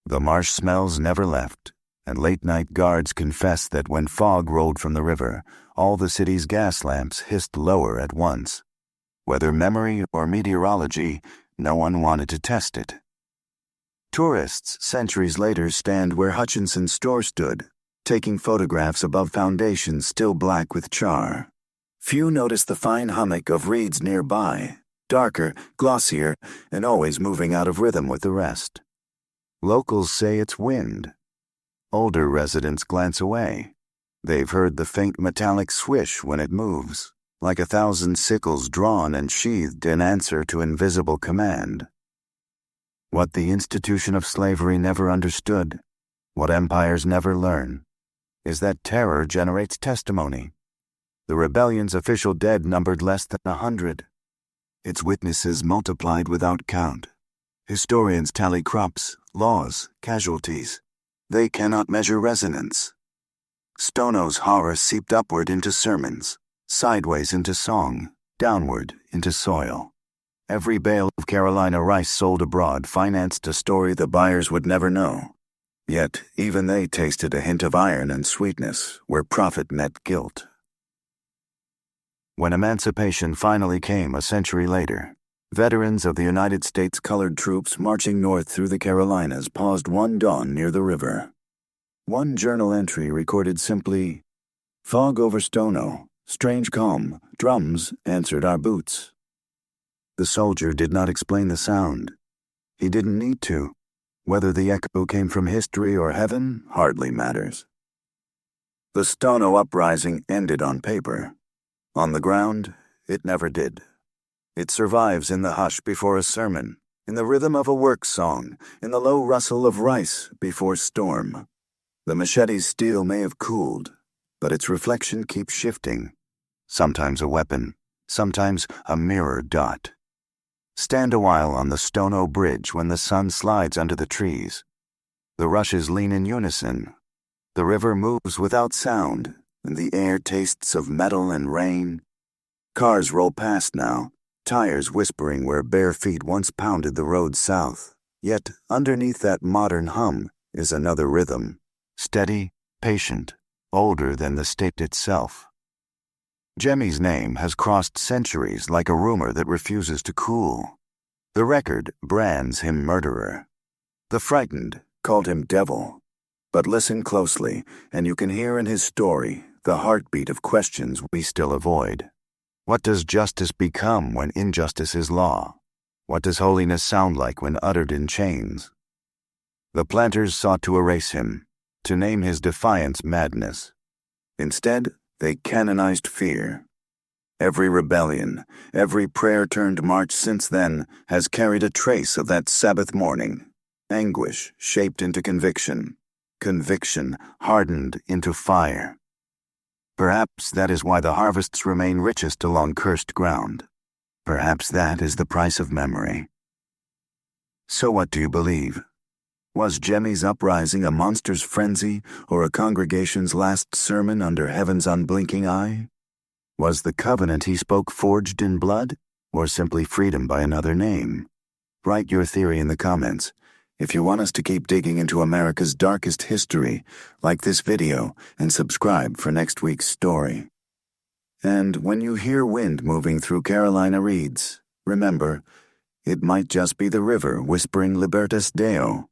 The marsh smells never left, and late-night guards confessed that when fog rolled from the river, all the city's gas lamps hissed lower at once. Whether memory or meteorology, no one wanted to test it. Tourists, centuries later, stand where Hutchinson's store stood, taking photographs above foundations still black with char. Few notice the fine hummock of reeds nearby, darker, glossier, and always moving out of rhythm with the rest. Locals say it's wind. Older residents glance away. They've heard the faint metallic swish when it moves, like 1,000 sickles drawn and sheathed in answer to invisible command. What the institution of slavery never understood, what empires never learn, is that terror generates testimony. The rebellion's official dead numbered less than 100. Its witnesses multiplied without count. Historians tally crops, laws, casualties. They cannot measure resonance. Stono's horror seeped upward into sermons, sideways into song, downward into soil. Every bale of Carolina rice sold abroad financed a story the buyers would never know. Yet even they tasted a hint of iron and sweetness where profit met guilt. When emancipation finally came a century later, veterans of the United States colored troops marching north through the Carolinas paused one dawn near the river. One journal entry recorded simply, "Fog over Stono, strange calm, drums answered our boots." The soldier did not explain the sound. He didn't need to. Whether the echo came from history or heaven hardly matters. The Stono Uprising ended on paper. On the ground, it never did. It survives in the hush before a sermon, in the rhythm of a work song, in the low rustle of rice before storm. The machete's steel may have cooled, but its reflection keeps shifting. Sometimes a weapon, sometimes a mirror dot. Stand a while on the Stono Bridge when the sun slides under the trees. The rushes lean in unison. The river moves without sound, and the air tastes of metal and rain. Cars roll past now, tires whispering where bare feet once pounded the road south. Yet underneath that modern hum is another rhythm, steady, patient, older than the state itself. Jemmy's name has crossed centuries like a rumor that refuses to cool. The record brands him murderer. The frightened called him devil. But listen closely, and you can hear in his story the heartbeat of questions we still avoid. What does justice become when injustice is law? What does holiness sound like when uttered in chains? The planters sought to erase him, to name his defiance madness. Instead, they canonized fear. Every rebellion, every prayer-turned march since then has carried a trace of that Sabbath morning. Anguish shaped into conviction, conviction hardened into fire. Perhaps that is why the harvests remain richest along cursed ground. Perhaps that is the price of memory. So what do you believe? Was Jemmy's uprising a monster's frenzy or a congregation's last sermon under heaven's unblinking eye? Was the covenant he spoke forged in blood, or simply freedom by another name? Write your theory in the comments. If you want us to keep digging into America's darkest history, like this video and subscribe for next week's story. And when you hear wind moving through Carolina reeds, remember, it might just be the river whispering Libertas Deo.